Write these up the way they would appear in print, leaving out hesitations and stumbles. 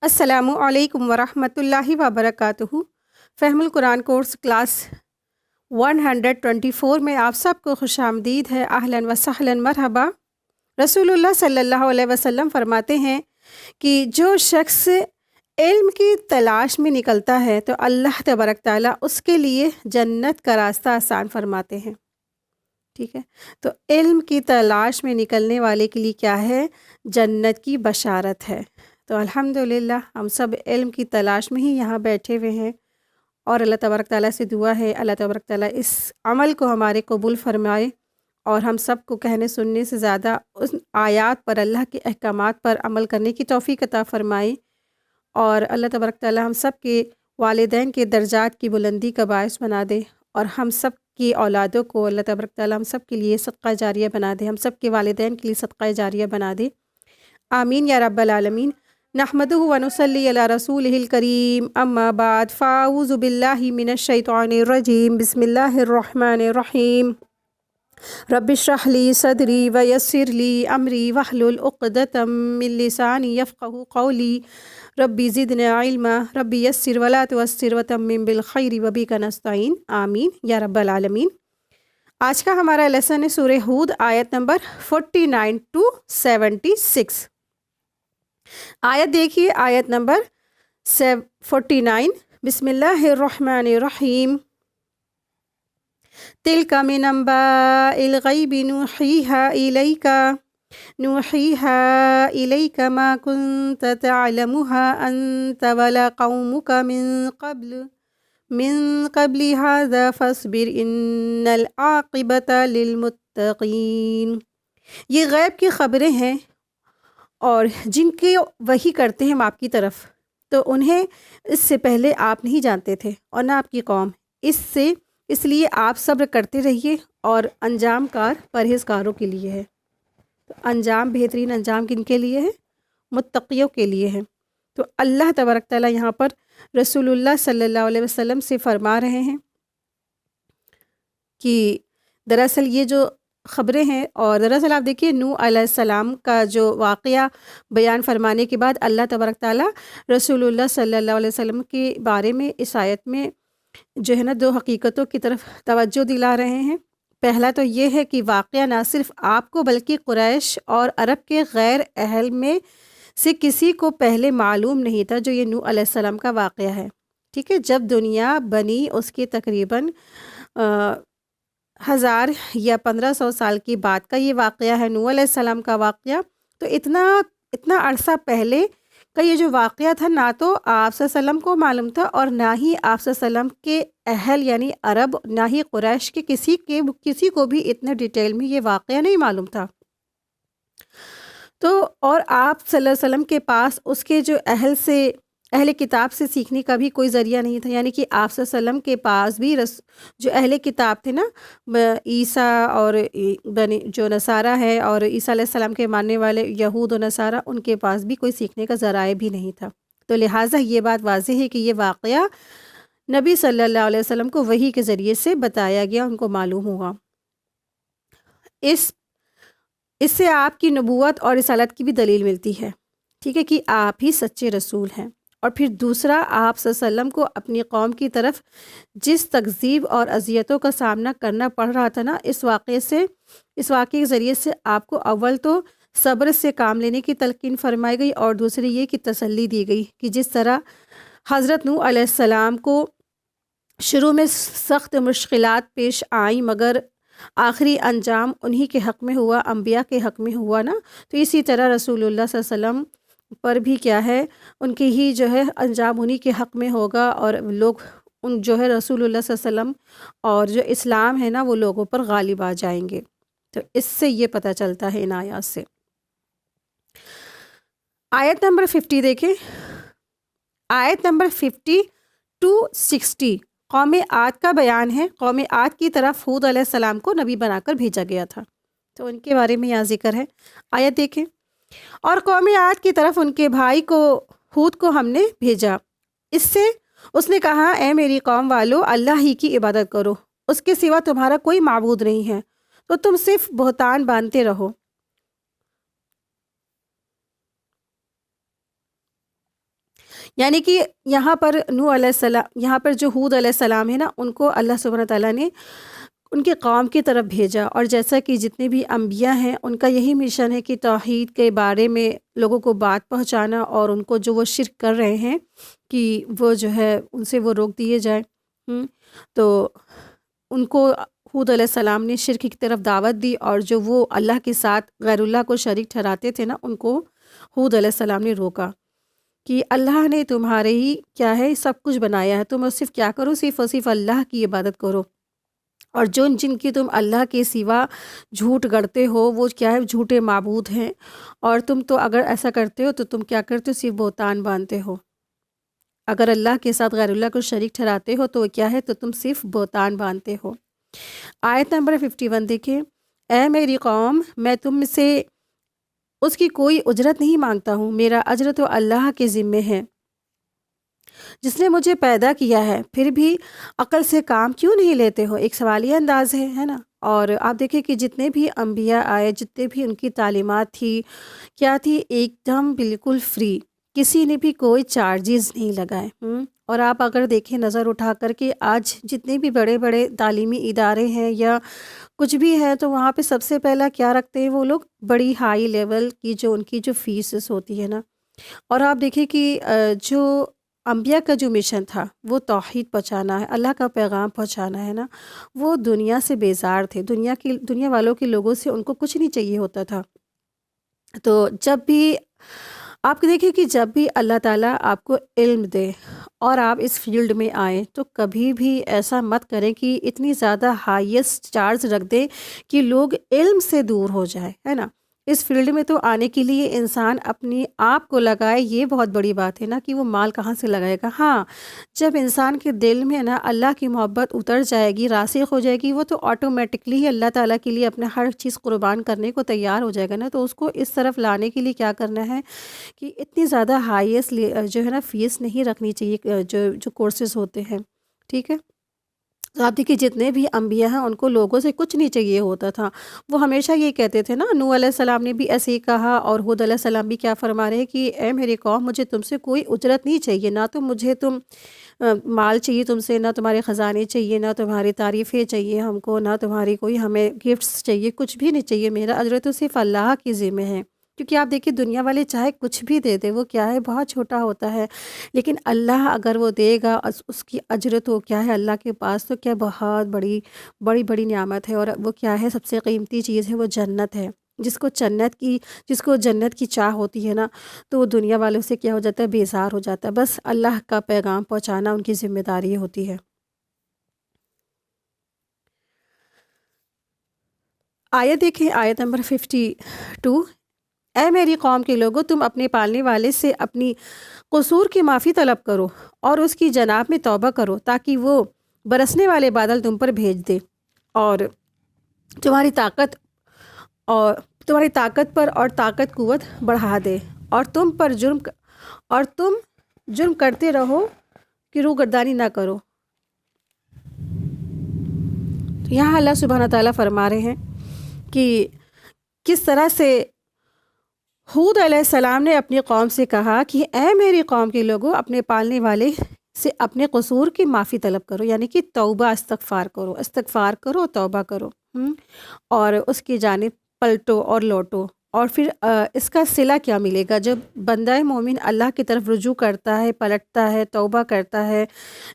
السلام علیکم ورحمۃ اللہ وبرکاتہ۔ فہم القرآن کورس کلاس 124 میں آپ سب کو خوش آمدید ہے۔ اہلاً و سہلاً مرحبا۔ رسول اللہ صلی اللہ علیہ وسلم فرماتے ہیں کہ جو شخص علم کی تلاش میں نکلتا ہے تو اللہ تبارک تعالیٰ اس کے لیے جنت کا راستہ آسان فرماتے ہیں۔ ٹھیک ہے، تو علم کی تلاش میں نکلنے والے کے لیے کیا ہے؟ جنت کی بشارت ہے۔ تو الحمدللہ ہم سب علم کی تلاش میں ہی یہاں بیٹھے ہوئے ہیں، اور اللہ تبارک تعالیٰ سے دعا ہے اللہ تبارک تعالیٰ اس عمل کو ہمارے قبول فرمائے، اور ہم سب کو کہنے سننے سے زیادہ اس آیات پر، اللہ کے احکامات پر عمل کرنے کی توفیق عطا فرمائے، اور اللہ تبارک تعالیٰ ہم سب کے والدین کے درجات کی بلندی کا باعث بنا دے، اور ہم سب کی اولادوں کو اللہ تبارک تعالیٰ ہم سب کے لیے صدقہ جاریہ بنا دے، ہم سب کے والدین کے لیے صدقہ جاریہ بنا دے، آمین یا رب العالمین۔ نحمدہ و نصلی علی رسولہ الکریم، اما بعد، فاعوذ باللہ من الشیطان الرجیم، بسم اللہ الرحمن الرحیم۔ رب اشرح لی صدری ویسر لی امری واحلل عقدۃ من لسانی یفقہوا قولی، ربی زدنا علما، ربی یسر ولا تعسر وتمم بالخیر وبک نستعین، آمین یا رب العالمین۔ آج کا ہمارا لیسن ہے سورہ ہود، آیت نمبر 49 to 76۔ آیت دیکھیے، آیت نمبر 49۔ بسم اللہ الرحمن الرحیم۔ تلک من انباء الغیب نوحیها الیک ما کنت تعلمها انت ولا قومک من قبل هذا فاصبر ان العاقبۃ للمتقین۔ یہ غیب کی خبریں ہیں اور جن کی وحی کرتے ہیں ہم آپ کی طرف، تو انہیں اس سے پہلے آپ نہیں جانتے تھے اور نہ آپ کی قوم، اس لیے آپ صبر کرتے رہیے، اور انجام کار پرہیزگاروں کے لیے ہے۔ تو انجام، بہترین انجام کن کے لیے ہے؟ متقیوں کے لیے ہے۔ تو اللہ تبارک تعالیٰ یہاں پر رسول اللہ صلی اللہ علیہ وسلم سے فرما رہے ہیں کہ دراصل یہ جو خبریں ہیں، اور دراصل آپ دیکھیے نوح علیہ السلام کا جو واقعہ بیان فرمانے کے بعد اللہ تبارک تعالیٰ رسول اللہ صلی اللہ علیہ وسلم کے بارے میں اس آیت میں جو ہے نا دو حقیقتوں کی طرف توجہ دلا رہے ہیں۔ پہلا تو یہ ہے کہ واقعہ نہ صرف آپ کو بلکہ قریش اور عرب کے غیر اہل میں سے کسی کو پہلے معلوم نہیں تھا جو یہ نوح علیہ السلام کا واقعہ ہے۔ ٹھیک ہے، جب دنیا بنی اس کے تقریباً 1000 یا 1500 سال کی بات کا یہ واقعہ ہے، نوح علیہ السلام کا واقعہ۔ تو اتنا عرصہ پہلے کا یہ جو واقعہ تھا، نہ تو آپ صلی اللہ علیہ وسلم کو معلوم تھا، اور نہ ہی آپ صلی اللہ علیہ وسلم کے اہل یعنی عرب، نہ ہی قریش کے کسی کو بھی اتنے ڈیٹیل میں یہ واقعہ نہیں معلوم تھا۔ تو اور آپ صلی اللہ علیہ وسلم کے پاس اس کے جو اہل کتاب سے سیکھنے کا بھی کوئی ذریعہ نہیں تھا، یعنی کہ آپ صلی اللہ علیہ وسلم کے پاس بھی جو اہل کتاب تھے نا، عیسیٰ اور جو نصارہ ہے، اور عیسیٰ علیہ السلام کے ماننے والے یہود و نصارہ، ان کے پاس بھی کوئی سیکھنے کا ذرائع بھی نہیں تھا۔ تو لہٰذا یہ بات واضح ہے کہ یہ واقعہ نبی صلی اللہ علیہ وسلم کو وحی کے ذریعے سے بتایا گیا، ان کو معلوم ہوا۔ اس سے آپ کی نبوت اور رسالت کی بھی دلیل ملتی ہے، ٹھیک ہے، کہ آپ ہی سچے رسول ہیں۔ اور پھر دوسرا، آپ صلی اللہ علیہ وسلم کو اپنی قوم کی طرف جس تکذیب اور اذیتوں کا سامنا کرنا پڑ رہا تھا نا، اس واقعے کے ذریعے سے آپ کو اول تو صبر سے کام لینے کی تلقین فرمائی گئی، اور دوسری یہ کہ تسلی دی گئی کہ جس طرح حضرت نوح علیہ السلام کو شروع میں سخت مشکلات پیش آئیں، مگر آخری انجام انہی کے حق میں ہوا، انبیاء کے حق میں ہوا نا، تو اسی طرح رسول اللہ صلی اللہ علیہ وسلم پر بھی کیا ہے، ان کی ہی جو ہے انجام انہی کے حق میں ہوگا، اور لوگ جو ہے رسول اللہ صلی اللہ علیہ وسلم اور جو اسلام ہے نا وہ لوگوں پر غالب آ جائیں گے۔ تو اس سے یہ پتہ چلتا ہے ان آیات سے۔ آیت نمبر 50 دیکھیں، آیت نمبر 50 to 60 قوم عاد کا بیان ہے۔ قوم عاد کی طرف ہود علیہ السلام کو نبی بنا کر بھیجا گیا تھا، تو ان کے بارے میں یہاں ذکر ہے۔ آیت دیکھیں، اور قوم عاد کی طرف ان کے بھائی کو ہود کو ہم نے بھیجا، اس نے کہا، اے میری قوم والو، اللہ ہی کی عبادت کرو، اس کے سوا تمہارا کوئی معبود نہیں ہے، تو تم صرف بہتان باندھتے رہو۔ یعنی کہ یہاں پر نوح علیہ السلام، یہاں پر جو ہود علیہ السلام ہے نا، ان کو اللہ سبحانہ تعالیٰ نے ان کے قوم کی طرف بھیجا، اور جیسا کہ جتنے بھی انبیاء ہیں ان کا یہی مشن ہے کہ توحید کے بارے میں لوگوں کو بات پہنچانا، اور ان کو جو وہ شرک کر رہے ہیں کہ وہ جو ہے ان سے وہ روک دیے جائیں۔ تو ان کو ہود علیہ السلام نے شرک کی طرف دعوت دی، اور جو وہ اللہ کے ساتھ غیر اللہ کو شریک ٹھہراتے تھے نا، ان کو ہود علیہ السلام نے روکا کہ اللہ نے تمہارے ہی کیا ہے سب کچھ بنایا ہے، تم صرف کیا کرو، صرف اور صرف اللہ کی عبادت کرو، اور جن کی تم اللہ کے سوا جھوٹ گڑتے ہو وہ کیا ہے جھوٹے معبود ہیں، اور تم تو اگر ایسا کرتے ہو تو تم کیا کرتے ہو، صرف بہتان باندھتے ہو۔ اگر اللہ کے ساتھ غیر اللہ کو شریک ٹھہراتے ہو تو کیا ہے، تو تم صرف بہتان باندھتے ہو۔ آیت نمبر 51 دیکھیں، اے میری قوم، میں تم سے اس کی کوئی اجرت نہیں مانگتا ہوں، میرا اجر تو اللہ کے ذمے ہے جس نے مجھے پیدا کیا ہے، پھر بھی عقل سے کام کیوں نہیں لیتے ہو؟ ایک سوالیہ انداز ہے نا۔ اور آپ دیکھیں کہ جتنے بھی انبیاء آئے، جتنے بھی ان کی تعلیمات تھی، کیا تھی، ایک دم بالکل فری، کسی نے بھی کوئی چارجز نہیں لگائے۔ اور آپ اگر دیکھیں نظر اٹھا کر کے، آج جتنے بھی بڑے بڑے تعلیمی ادارے ہیں یا کچھ بھی ہے، تو وہاں پہ سب سے پہلا کیا رکھتے ہیں وہ لوگ، بڑی ہائی لیول کی جو ان کی جو فیسز ہوتی ہے نا۔ اور آپ دیکھیں کہ جو انبیاء کا جو مشن تھا وہ توحید پہنچانا ہے، اللہ کا پیغام پہنچانا ہے نا، وہ دنیا سے بیزار تھے، دنیا والوں کے لوگوں سے ان کو کچھ نہیں چاہیے ہوتا تھا۔ تو جب بھی آپ دیکھیں کہ جب بھی اللہ تعالیٰ آپ کو علم دے اور آپ اس فیلڈ میں آئیں، تو کبھی بھی ایسا مت کریں کہ اتنی زیادہ ہائیسٹ چارج رکھ دیں کہ لوگ علم سے دور ہو جائے، ہے نا۔ اس فیلڈ میں تو آنے کے لیے انسان اپنی آپ کو لگائے، یہ بہت بڑی بات ہے نا، کہ وہ مال کہاں سے لگائے گا۔ ہاں، جب انسان کے دل میں نا اللہ کی محبت اتر جائے گی، راسخ ہو جائے گی، وہ تو آٹومیٹکلی ہی اللہ تعالیٰ کے لیے اپنا ہر چیز قربان کرنے کو تیار ہو جائے گا نا۔ تو اس کو اس طرف لانے کے لیے کیا کرنا ہے کہ اتنی زیادہ ہائیسٹ جو ہے نا فیس نہیں رکھنی چاہیے، جو کورسز ہوتے ہیں، ٹھیک ہے۔ تو آپ دیکھیے جتنے بھی انبیاء ہیں ان کو لوگوں سے کچھ نہیں چاہیے ہوتا تھا، وہ ہمیشہ یہ کہتے تھے نا۔ نوح علیہ السلام نے بھی ایسے ہی کہا، اور ہود علیہ السلام بھی کیا فرما رہے ہیں کہ اے میری قوم، مجھے تم سے کوئی اجرت نہیں چاہیے، نہ تو مجھے مال چاہیے تم سے، نہ تمہارے خزانے چاہیے، نہ تمہاری تعریفیں چاہیے ہم کو، نہ تمہاری کوئی ہمیں گفٹس چاہیے، کچھ بھی نہیں چاہیے، میرا اجر تو صرف اللہ کی ذمہ ہے۔ کیونکہ آپ دیکھیے دنیا والے چاہے کچھ بھی دے دے، وہ کیا ہے بہت چھوٹا ہوتا ہے، لیکن اللہ اگر وہ دے گا، اس کی اجر تو کیا ہے اللہ کے پاس، تو کیا بہت بڑی بڑی بڑی نعمت ہے، اور وہ کیا ہے سب سے قیمتی چیز ہے، وہ جنت ہے۔ جس کو جنت کی چاہ ہوتی ہے نا، تو وہ دنیا والوں سے کیا ہو جاتا ہے، بیزار ہو جاتا ہے، بس اللہ کا پیغام پہنچانا ان کی ذمہ داری ہوتی ہے۔ آیت دیکھیں، آیت نمبر 52، اے میری قوم کے لوگوں، تم اپنے پالنے والے سے اپنی قصور کی معافی طلب کرو اور اس کی جناب میں توبہ کرو، تاکہ وہ برسنے والے بادل تم پر بھیج دے، اور تمہاری طاقت پر اور طاقت قوت بڑھا دے، اور تم جرم کرتے رہو کہ روگردانی نہ کرو۔ تو یہاں اللہ سبحانہ تعالیٰ فرما رہے ہیں کہ کس طرح سے ہود علیہ السلام نے اپنی قوم سے کہا کہ اے میری قوم کے لوگوں، اپنے پالنے والے سے اپنے قصور کی معافی طلب کرو، یعنی کہ توبہ استغفار کرو، توبہ کرو، اور اس کی جانب پلٹو اور لوٹو۔ اور پھر اس کا صلہ کیا ملے گا؟ جب بندہ مومن اللہ کی طرف رجوع کرتا ہے، پلٹتا ہے، توبہ کرتا ہے،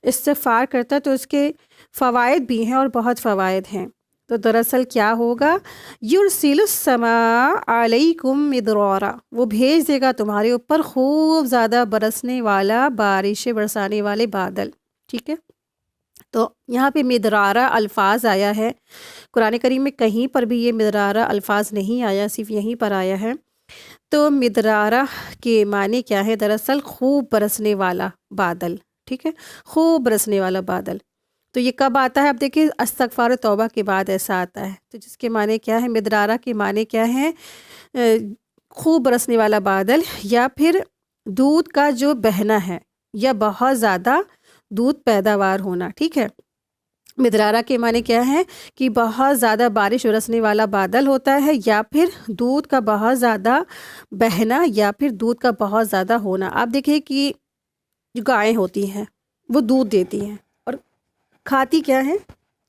استغفار کرتا ہے، تو اس کے فوائد بھی ہیں، اور بہت فوائد ہیں۔ تو دراصل کیا ہوگا، یرسل السماء علیکم مدرارا، وہ بھیج دے گا تمہارے اوپر خوب زیادہ برسنے والا، بارشیں برسانے والے بادل، ٹھیک ہے۔ تو یہاں پہ مدرارا الفاظ آیا ہے، قرآن کریم میں کہیں پر بھی یہ مدرارا الفاظ نہیں آیا، صرف یہیں پر آیا ہے۔ تو مدرارا کے معنی کیا ہے؟ دراصل خوب برسنے والا بادل، ٹھیک ہے، خوب برسنے والا بادل۔ تو یہ کب آتا ہے؟ اب دیکھیں استغفار و توبہ کے بعد ایسا آتا ہے، تو جس کے معنی کیا ہے، مدرارہ کے معنی کیا ہے؟ خوب برسنے والا بادل، یا پھر دودھ کا جو بہنا ہے، یا بہت زیادہ دودھ پیداوار ہونا، ٹھیک ہے۔ مدرارہ کے معنی کیا ہے کہ بہت زیادہ بارش برسنے والا بادل ہوتا ہے، یا پھر دودھ کا بہت زیادہ بہنا، یا پھر دودھ کا بہت زیادہ ہونا۔ آپ دیکھیں کہ جو گائیں ہوتی ہیں وہ دودھ دیتی ہیں اور کھاتی کیا ہیں؟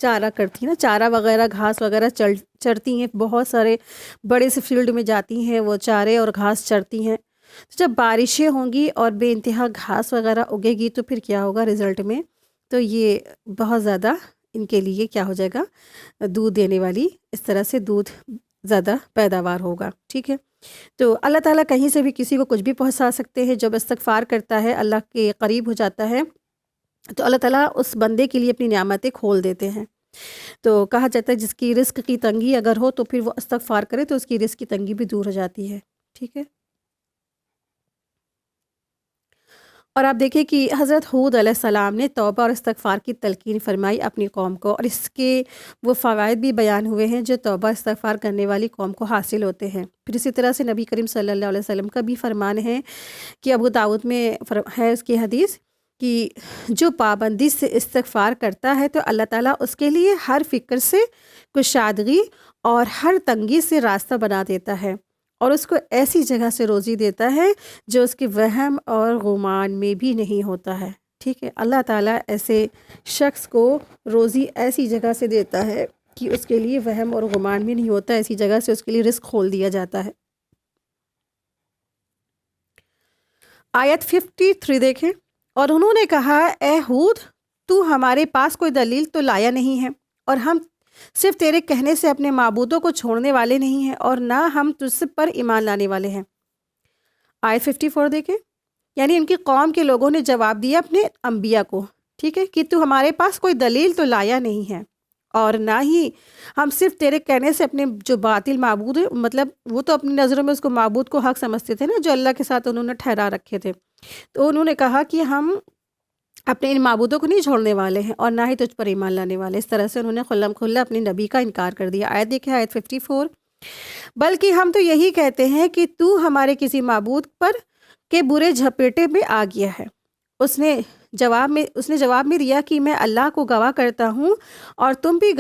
چارہ کرتی ہیں نا، چارہ وغیرہ گھاس وغیرہ چرتی ہیں، بہت سارے بڑے سے فیلڈ میں جاتی ہیں وہ چارے اور گھاس چرتی ہیں۔ تو جب بارشیں ہوں گی اور بے انتہا گھاس وغیرہ اگے گی تو پھر کیا ہوگا رزلٹ میں؟ تو یہ بہت زیادہ ان کے لیے کیا ہو جائے گا، دودھ دینے والی، اس طرح سے دودھ زیادہ پیداوار ہوگا، ٹھیک ہے۔ تو اللہ تعالیٰ کہیں سے بھی کسی کو کچھ بھی پہنچا سکتے ہیں، جب استغفار کرتا ہے اللہ کے قریب ہو جاتا ہے تو اللہ تعالیٰ اس بندے کے لیے اپنی نعمتیں کھول دیتے ہیں۔ تو کہا جاتا ہے جس کی رزق کی تنگی اگر ہو تو پھر وہ استغفار کرے تو اس کی رزق کی تنگی بھی دور ہو جاتی ہے، ٹھیک ہے۔ اور آپ دیکھیں کہ حضرت ہود علیہ السلام نے توبہ اور استغفار کی تلقین فرمائی اپنی قوم کو، اور اس کے وہ فوائد بھی بیان ہوئے ہیں جو توبہ استغفار کرنے والی قوم کو حاصل ہوتے ہیں۔ پھر اسی طرح سے نبی کریم صلی اللہ علیہ وسلم کا بھی فرمان ہے کہ ابو داؤد میں ہے اس کی حدیث کہ جو پابندی سے استغفار کرتا ہے تو اللہ تعالیٰ اس کے لیے ہر فکر سے کشادگی اور ہر تنگی سے راستہ بنا دیتا ہے، اور اس کو ایسی جگہ سے روزی دیتا ہے جو اس کے وہم اور گمان میں بھی نہیں ہوتا ہے، ٹھیک ہے۔ اللہ تعالیٰ ایسے شخص کو روزی ایسی جگہ سے دیتا ہے کہ اس کے لیے وہم اور گمان بھی نہیں ہوتا، ایسی جگہ سے اس کے لیے رزق کھول دیا جاتا ہے۔ آیت 53 دیکھیں، اور انہوں نے کہا اے ہود تو ہمارے پاس کوئی دلیل تو لایا نہیں ہے، اور ہم صرف تیرے کہنے سے اپنے معبودوں کو چھوڑنے والے نہیں ہیں، اور نہ ہم تجھ پر ایمان لانے والے ہیں۔ آیت 54 دیکھیں، یعنی ان کی قوم کے لوگوں نے جواب دیا اپنے انبیاء کو، ٹھیک ہے، کہ تو ہمارے پاس کوئی دلیل تو لایا نہیں ہے، اور نہ ہی ہم صرف تیرے کہنے سے اپنے جو باطل معبود ہے، مطلب وہ تو اپنی نظروں میں اس کو معبود کو حق سمجھتے تھے نا جو اللہ کے ساتھ انہوں نے ٹھہرا رکھے تھے، تو انہوں نے کہا کہ ہم اپنے ان معبودوں کو نہیں چھوڑنے والے ہیں اور نہ ہی تجھ پر ایمان لانے والے۔ اس طرح سے انہوں نے خلم کھلا اپنے نبی کا انکار کر دیا۔ آیت دیکھیں، آیت 54، بلکہ ہم تو یہی کہتے ہیں کہ تو ہمارے کسی معبود پر کے برے جھپیٹے میں آ گیا ہے۔ اس نے جواب میں دیا کہ میں اللہ کو گواہ کرتا ہوں اور تم بھی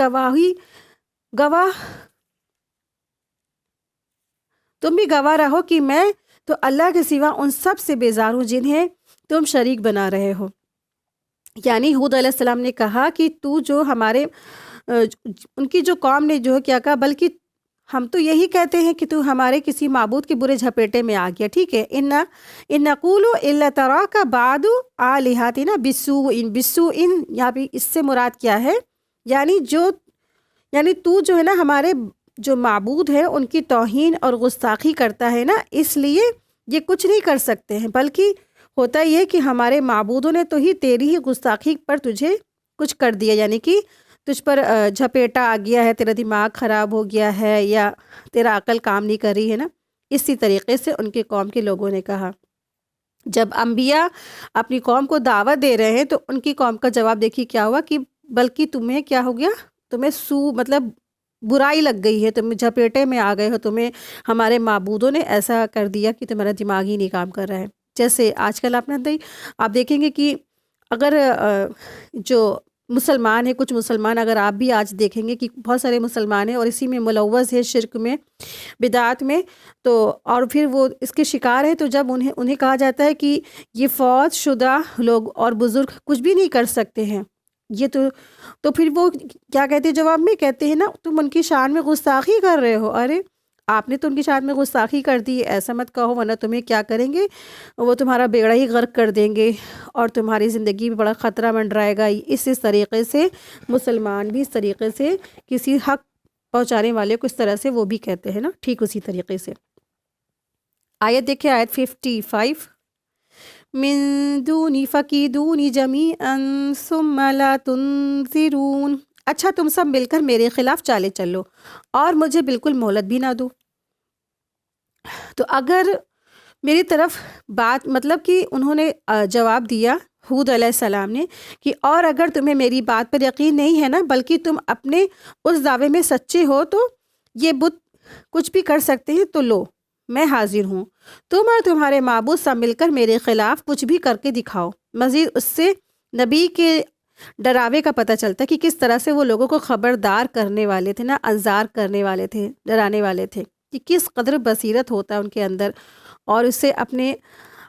گواہ رہو کہ میں تو اللہ کے سوا ان سب سے بیزار ہوں جنہیں تم شریک بنا رہے ہو۔ یعنی ہود علیہ السلام نے کہا کہ تو جو ہمارے ان کی جو قوم نے جو کیا کہا، بلکہ ہم تو یہی کہتے ہیں کہ تو ہمارے کسی معبود کے برے جھپیٹے میں آ گیا، ٹھیک ہے۔ ان نقول الا تراک بعد الہاتنا بسوء یہاں بھی اس سے مراد کیا ہے، یعنی تو جو ہے نا ہمارے جو معبود ہے ان کی توہین اور گستاخی کرتا ہے نا، اس لیے یہ کچھ نہیں کر سکتے ہیں، بلکہ ہوتا یہ کہ ہمارے معبودوں نے تو ہی تیری ہی گستاخی پر تجھے کچھ کر دیا، یعنی کہ تجھ پر جھپیٹا آ گیا ہے، تیرا دماغ خراب ہو گیا ہے یا تیرا عقل کام نہیں کر رہی ہے نا۔ اسی طریقے سے ان کے قوم کے لوگوں نے کہا، جب انبیاء اپنی قوم کو دعوت دے رہے ہیں تو ان کی قوم کا جواب دیکھیے کیا ہوا کہ بلکہ تمہیں کیا ہو گیا، تمہیں مطلب برائی لگ گئی ہے، تم جھپیٹے میں آ گئے ہو، تمہیں ہمارے معبودوں نے ایسا کر دیا کہ تمہارا دماغ ہی نہیں کام کر رہا ہے۔ جیسے آج کل آپ دیکھیں گے کہ اگر جو مسلمان ہیں، کچھ مسلمان اگر آپ بھی آج دیکھیں گے کہ بہت سارے مسلمان ہیں اور اسی میں ملوث ہے، شرک میں، بدعات میں، تو اور پھر وہ اس کے شکار ہیں، تو جب انہیں کہا جاتا ہے کہ یہ فوت شدہ لوگ اور بزرگ کچھ بھی نہیں کر سکتے ہیں، یہ تو پھر وہ کیا کہتے ہیں جواب میں؟ کہتے ہیں نا تم ان کی شان میں گستاخی کر رہے ہو۔ ارے آپ نے تو ان کی شان میں گستاخی کر دی، ایسا مت کہو، ورنہ تمہیں کیا کریں گے، وہ تمہارا بیڑا ہی غرق کر دیں گے اور تمہاری زندگی میں بڑا خطرہ منڈرائے گا۔ اس طریقے سے مسلمان بھی اس طریقے سے کسی حق پہنچانے والے کو اس طرح سے وہ بھی کہتے ہیں نا، ٹھیک اسی طریقے سے۔ آیت دیکھیں، آیت 55، من دونی فکیدونی جمیعا ثم لا تنظرون، اچھا تم سب مل کر میرے خلاف چالے چلو اور مجھے بالکل مہلت بھی نہ دو۔ تو اگر میری طرف بات مطلب کہ انہوں نے جواب دیا ہود علیہ السلام نے کہ اور اگر تمہیں میری بات پر یقین نہیں ہے نا، بلکہ تم اپنے اس دعوے میں سچے ہو تو یہ بت کچھ بھی کر سکتے ہیں، تو لو میں حاضر ہوں، تم اور تمہارے معبود سب مل کر میرے خلاف کچھ بھی کر کے دکھاؤ۔ مزید اس سے نبی کے ڈراوے کا پتہ چلتا ہے کہ کس طرح سے وہ لوگوں کو خبردار کرنے والے تھے نا، انذار کرنے والے تھے، ڈرانے والے تھے، کہ کس قدر بصیرت ہوتا ہے ان کے اندر، اور اس سے اپنے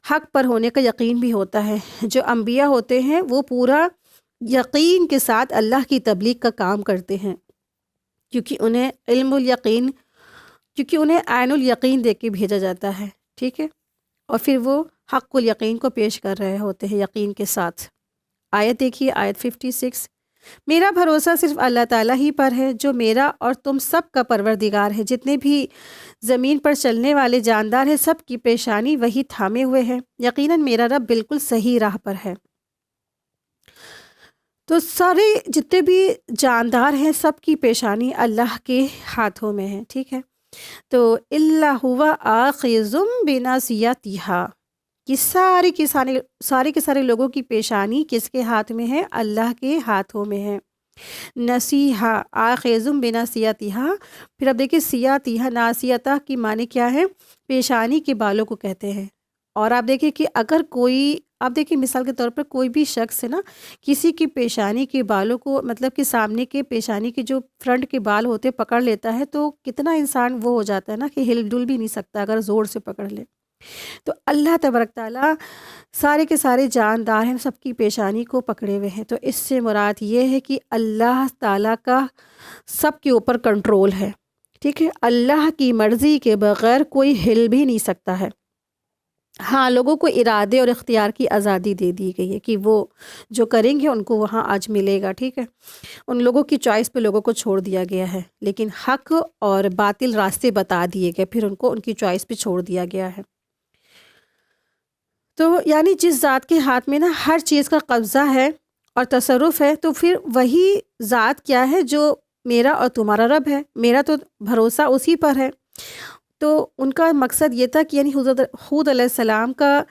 حق پر ہونے کا یقین بھی ہوتا ہے۔ جو انبیاء ہوتے ہیں وہ پورا یقین کے ساتھ اللہ کی تبلیغ کا کام کرتے ہیں، کیونکہ انہیں عین الیقین دے کے بھیجا جاتا ہے، ٹھیک ہے، اور پھر وہ حق الیقین کو پیش کر رہے ہوتے ہیں یقین کے ساتھ۔ آیت دیکھیے، آیت 56، میرا بھروسہ صرف اللہ تعالیٰ ہی پر ہے جو میرا اور تم سب کا پروردگار ہے۔ جتنے بھی زمین پر چلنے والے جاندار ہیں سب کی پیشانی وہی تھامے ہوئے ہے، یقیناً میرا رب بالکل صحیح راہ پر ہے۔ تو سارے جتنے بھی جاندار ہیں سب کی پیشانی اللہ کے ہاتھوں میں ہے، ٹھیک ہے۔ تو اللہ ہوا آخذم بناصیتہا، کہ سارے کے سارے لوگوں کی پیشانی کس کے ہاتھ میں ہے؟ اللہ کے ہاتھوں میں ہے۔ نصیحہ آخذم بناصیتہا، پھر اب دیکھیں سیاتہا، ناصیتہ کی معنی کیا ہے؟ پیشانی کے بالوں کو کہتے ہیں۔ اور آپ دیکھیں کہ اگر کوئی، آپ دیکھیں مثال کے طور پر کوئی بھی شخص ہے نا، کسی کی پیشانی کے بالوں کو، مطلب کہ سامنے کے پیشانی کے جو فرنٹ کے بال ہوتے پکڑ لیتا ہے تو کتنا انسان وہ ہو جاتا ہے نا کہ ہل ڈل بھی نہیں سکتا اگر زور سے پکڑ لے۔ تو اللہ تبارک تعالیٰ سارے کے سارے جاندار ہیں، سب کی پیشانی کو پکڑے ہوئے ہیں۔ تو اس سے مراد یہ ہے کہ اللہ تعالیٰ کا سب کے اوپر کنٹرول ہے، ٹھیک ہے، اللہ کی مرضی کے بغیر کوئی ہل بھی نہیں سکتا ہے۔ ہاں، لوگوں کو ارادے اور اختیار کی آزادی دے دی گئی ہے کہ وہ جو کریں گے ان کو وہاں آج ملے گا، ٹھیک ہے، ان لوگوں کی چوائس پہ لوگوں کو چھوڑ دیا گیا ہے، لیکن حق اور باطل راستے بتا دیے گئے، پھر ان کو ان کی چوائس پہ چھوڑ دیا گیا ہے۔ تو یعنی جس ذات کے ہاتھ میں نا ہر چیز کا قبضہ ہے اور تصرف ہے، تو پھر وہی ذات کیا ہے جو میرا اور تمہارا رب ہے۔ میرا تو بھروسہ اسی پر ہے۔ تو ان کا مقصد یہ تھا کہ یعنی حود علیہ السلام کا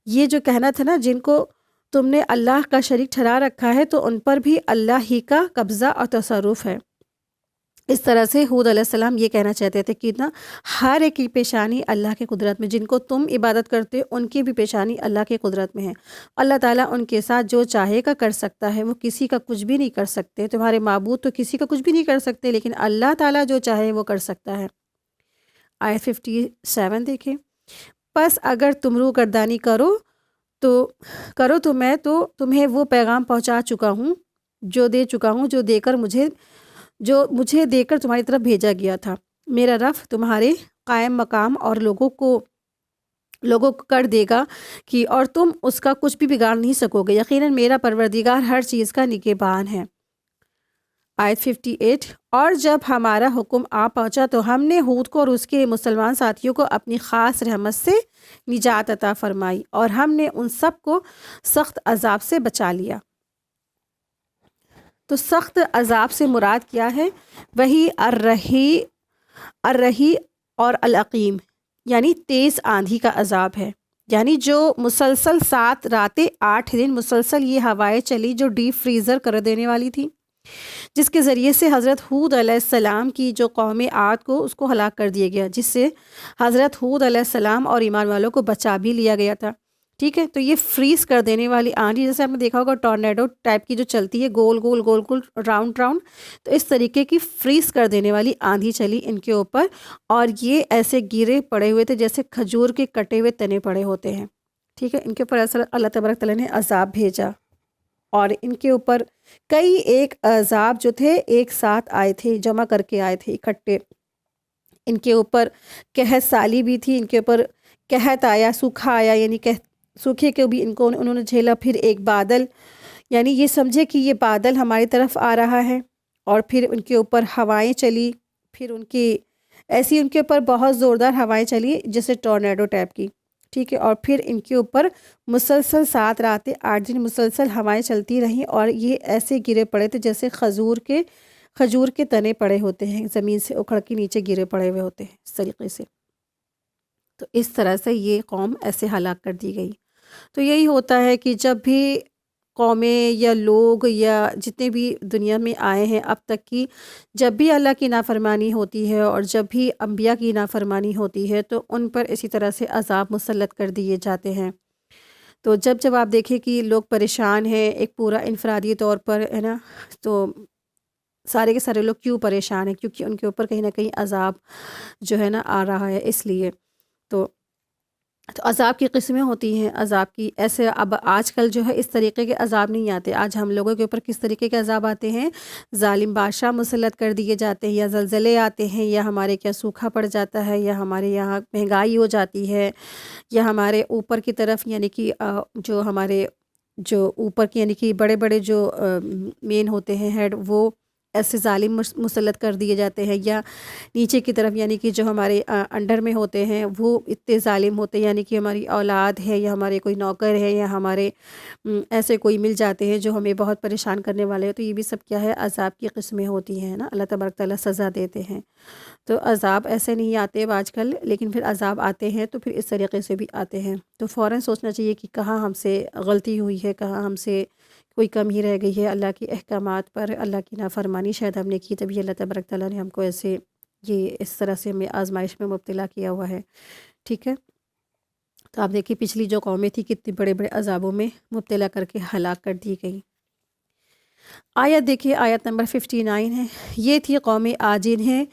یہ جو کہنا تھا نا، جن کو تم نے اللہ کا شریک ٹھہرا رکھا ہے تو ان پر بھی اللہ ہی کا قبضہ اور تصرف ہے۔ اس طرح سے حود علیہ السلام یہ کہنا چاہتے تھے کہ نا ہر ایک کی پیشانی اللہ کے قدرت میں، جن کو تم عبادت کرتے ان کی بھی پیشانی اللہ کے قدرت میں ہے۔ اللہ تعالیٰ ان کے ساتھ جو چاہے گا کر سکتا ہے، وہ کسی کا کچھ بھی نہیں کر سکتے۔ تمہارے معبود تو کسی کا کچھ بھی نہیں کر سکتے، لیکن اللہ تعالیٰ جو چاہے وہ کر سکتا ہے۔ آیت 57 دیکھیں، پس اگر تم روگردانی کرو تو میں تو تمہیں وہ پیغام پہنچا چکا ہوں جو مجھے دے کر تمہاری طرف بھیجا گیا تھا۔ میرا رب تمہارے قائم مقام اور لوگوں کو کر دے گا کہ اور تم اس کا کچھ بھی بگاڑ نہیں سکو گے۔ یقیناً میرا پروردگار ہر چیز کا نگہبان ہے۔ آیت 58، اور جب ہمارا حکم آ پہنچا تو ہم نے ہود کو اور اس کے مسلمان ساتھیوں کو اپنی خاص رحمت سے نجات عطا فرمائی، اور ہم نے ان سب کو سخت عذاب سے بچا لیا۔ تو سخت عذاب سے مراد کیا ہے؟ وہی الرہی اور العقیم، یعنی تیز آندھی کا عذاب ہے، یعنی جو مسلسل 7 راتیں 8 دن مسلسل یہ ہوائیں چلی جو ڈیپ فریزر کر دینے والی تھی، جس کے ذریعے سے حضرت حود علیہ السلام کی جو قوم عاد کو اس کو ہلاک کر دیا گیا، جس سے حضرت حود علیہ السلام اور ایمان والوں کو بچا بھی لیا گیا تھا، ٹھیک ہے۔ تو یہ فریز کر دینے والی آندھی، جیسے آپ نے دیکھا ہوگا ٹورنیڈو ٹائپ کی جو چلتی ہے، گول گول گول گول راؤنڈ راؤنڈ، تو اس طریقے کی فریز کر دینے والی آندھی چلی ان کے اوپر، اور یہ ایسے گرے پڑے ہوئے تھے جیسے کھجور کے کٹے ہوئے تنے پڑے ہوتے ہیں، ٹھیک ہے۔ ان کے اوپر ایسا اللہ تبارک تعالیٰ نے عذاب بھیجا، اور ان کے اوپر کئی ایک عذاب جو تھے ایک ساتھ آئے تھے، جمع کر کے آئے تھے اکٹھے۔ ان کے اوپر قحط سالی بھی تھی، ان کے اوپر قحط آیا، سوکھا آیا، یعنی سوکھے کے بھی انہوں نے جھیلا۔ پھر ایک بادل، یعنی یہ سمجھے کہ یہ بادل ہماری طرف آ رہا ہے، اور پھر ان کے اوپر ہوائیں چلی، پھر ان کے اوپر بہت زوردار ہوائیں چلی جیسے ٹورنیڈو ٹائپ کی، ٹھیک ہے۔ اور پھر ان کے اوپر مسلسل 7 راتیں 8 دن مسلسل ہوائیں چلتی رہیں، اور یہ ایسے گرے پڑے تھے جیسے کھجور کے تنے پڑے ہوتے ہیں، زمین سے اکھڑ کے نیچے گرے پڑے ہوئے ہوتے ہیں، اس طریقے سے۔ تو اس طرح سے یہ قوم ایسے ہلاک کر دی گئی۔ تو یہی ہوتا ہے کہ جب بھی قومیں یا لوگ یا جتنے بھی دنیا میں آئے ہیں اب تک کی، جب بھی اللہ کی نافرمانی ہوتی ہے اور جب بھی انبیاء کی نافرمانی ہوتی ہے تو ان پر اسی طرح سے عذاب مسلط کر دیے جاتے ہیں۔ تو جب آپ دیکھیں کہ لوگ پریشان ہیں ایک پورا انفرادی طور پر، ہے نا، تو سارے کے سارے لوگ کیوں پریشان ہیں؟ کیونکہ ان کے اوپر کہیں نہ کہیں عذاب جو ہے نا آ رہا ہے، اس لیے۔ تو تو عذاب کی قسمیں ہوتی ہیں عذاب کی، ایسے اب آج کل جو ہے اس طریقے کے عذاب نہیں آتے. آج ہم لوگوں کے اوپر کس طریقے کے عذاب آتے ہیں؟ ظالم بادشاہ مسلط کر دیے جاتے ہیں، یا زلزلے آتے ہیں، یا ہمارے کیا سوکھا پڑ جاتا ہے، یا ہمارے یہاں مہنگائی ہو جاتی ہے، یا ہمارے اوپر کی طرف یعنی کہ جو ہمارے جو اوپر کی یعنی کہ بڑے بڑے جو مین ہوتے ہیں ہیڈ، وہ ایسے ظالم مسلط کر دیے جاتے ہیں، یا نیچے کی طرف یعنی کہ جو ہمارے انڈر میں ہوتے ہیں وہ اتنے ظالم ہوتے ہیں، یعنی کہ ہماری اولاد ہے یا ہمارے کوئی نوکر ہے یا ہمارے ایسے کوئی مل جاتے ہیں جو ہمیں بہت پریشان کرنے والے ہیں. تو یہ بھی سب کیا ہے؟ عذاب کی قسمیں ہوتی ہیں نا. اللہ تبارک تعالیٰ سزا دیتے ہیں. تو عذاب ایسے نہیں آتے اب آج کل، لیکن پھر عذاب آتے ہیں تو پھر اس طریقے سے بھی آتے ہیں. تو فوراً سوچنا چاہیے کہ کہاں ہم سے غلطی ہوئی ہے، کہاں ہم سے کوئی کمی رہ گئی ہے اللہ کی احکامات پر، اللہ کی نافرمانی شاید ہم نے کی، تبھی اللہ تبارک تعالیٰ نے ہم کو ایسے یہ اس طرح سے ہمیں آزمائش میں مبتلا کیا ہوا ہے. ٹھیک ہے، تو آپ دیکھیے پچھلی جو قومیں تھیں کتنی بڑے بڑے عذابوں میں مبتلا کر کے ہلاک کر دی گئی. آیت دیکھیے، آیت نمبر 59 ہے. یہ تھی قوم عاجین ہیں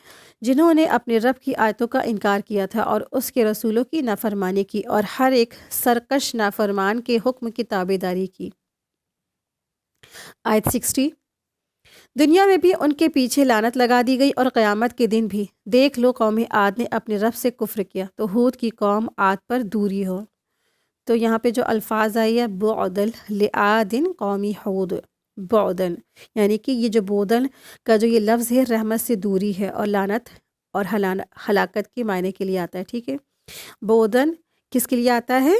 جنہوں نے اپنے رب کی آیتوں کا انکار کیا تھا اور اس کے رسولوں کی نافرمانی کی، اور ہر ایک سرکش نافرمان کے حکم کی تابعداری کی. آیت 60، دنیا میں بھی ان کے پیچھے لعنت لگا دی گئی اور قیامت کے دن بھی. دیکھ لو قوم عاد نے اپنے رب سے کفر کیا تو ہود کی قوم عاد پر دوری ہو. تو یہاں پہ جو الفاظ آئی ہے بعدن لعادن قومی ہود، بعدن یعنی کہ یہ جو بودن کا جو یہ لفظ ہے رحمت سے دوری ہے، اور لعنت اور ہلاکت کے معنی کے لیے آتا ہے. ٹھیک ہے، بودن کس کے لیے آتا ہے؟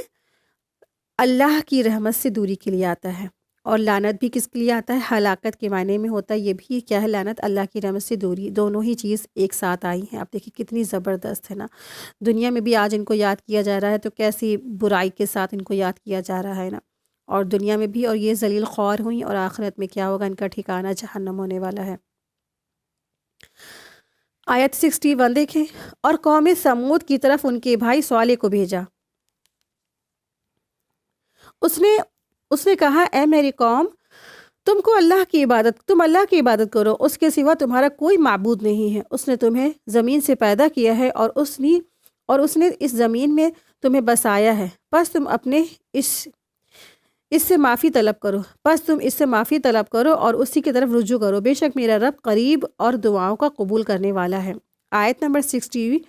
اللہ کی رحمت سے دوری کے لیے آتا ہے. اور لعنت بھی کس کے لیے آتا ہے؟ ہلاکت کے معنی میں ہوتا ہے. یہ بھی کیا ہے؟ لعنت، اللہ کی رحمت سے دوری. دونوں ہی چیز ایک ساتھ آئی ہیں. آپ دیکھیں کتنی زبردست ہے نا. دنیا میں بھی آج ان کو یاد کیا جا رہا ہے تو کیسی برائی کے ساتھ ان کو یاد کیا جا رہا ہے نا. اور دنیا میں بھی، اور یہ ذلیل خوار ہوئیں، اور آخرت میں کیا ہوگا؟ ان کا ٹھکانہ جہنم ہونے والا ہے. آیت 61 دیکھیں، اور قوم سمود کی طرف ان کے بھائی صالح کو بھیجا. اس نے کہا اے میری قوم، تم اللہ کی عبادت کرو، اس کے سوا تمہارا کوئی معبود نہیں ہے. اس نے تمہیں زمین سے پیدا کیا ہے اور اس نے اس زمین میں تمہیں بسایا ہے. پس تم اپنے اس سے معافی طلب کرو اور اسی کی طرف رجوع کرو. بے شک میرا رب قریب اور دعاؤں کا قبول کرنے والا ہے. آیت نمبر 62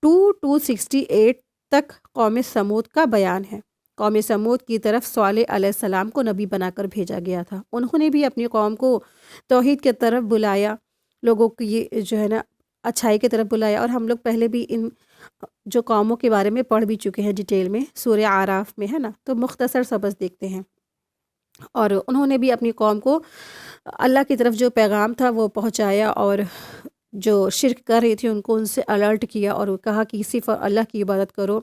to 68 تک قوم سمود کا بیان ہے. قوم سمود کی طرف صالح علیہ السلام کو نبی بنا کر بھیجا گیا تھا. انہوں نے بھی اپنی قوم کو توحید کی طرف بلایا، لوگوں کو یہ جو ہے نا اچھائی کی طرف بلایا. اور ہم لوگ پہلے بھی ان جو قوموں کے بارے میں پڑھ بھی چکے ہیں ڈیٹیل میں، سورہ اعراف میں ہے نا. تو مختصر سبق دیکھتے ہیں. اور انہوں نے بھی اپنی قوم کو اللہ کی طرف جو پیغام تھا وہ پہنچایا، اور جو شرک کر رہی تھی ان کو ان سے الرٹ کیا، اور کہا کہ صرف اللہ کی عبادت کرو،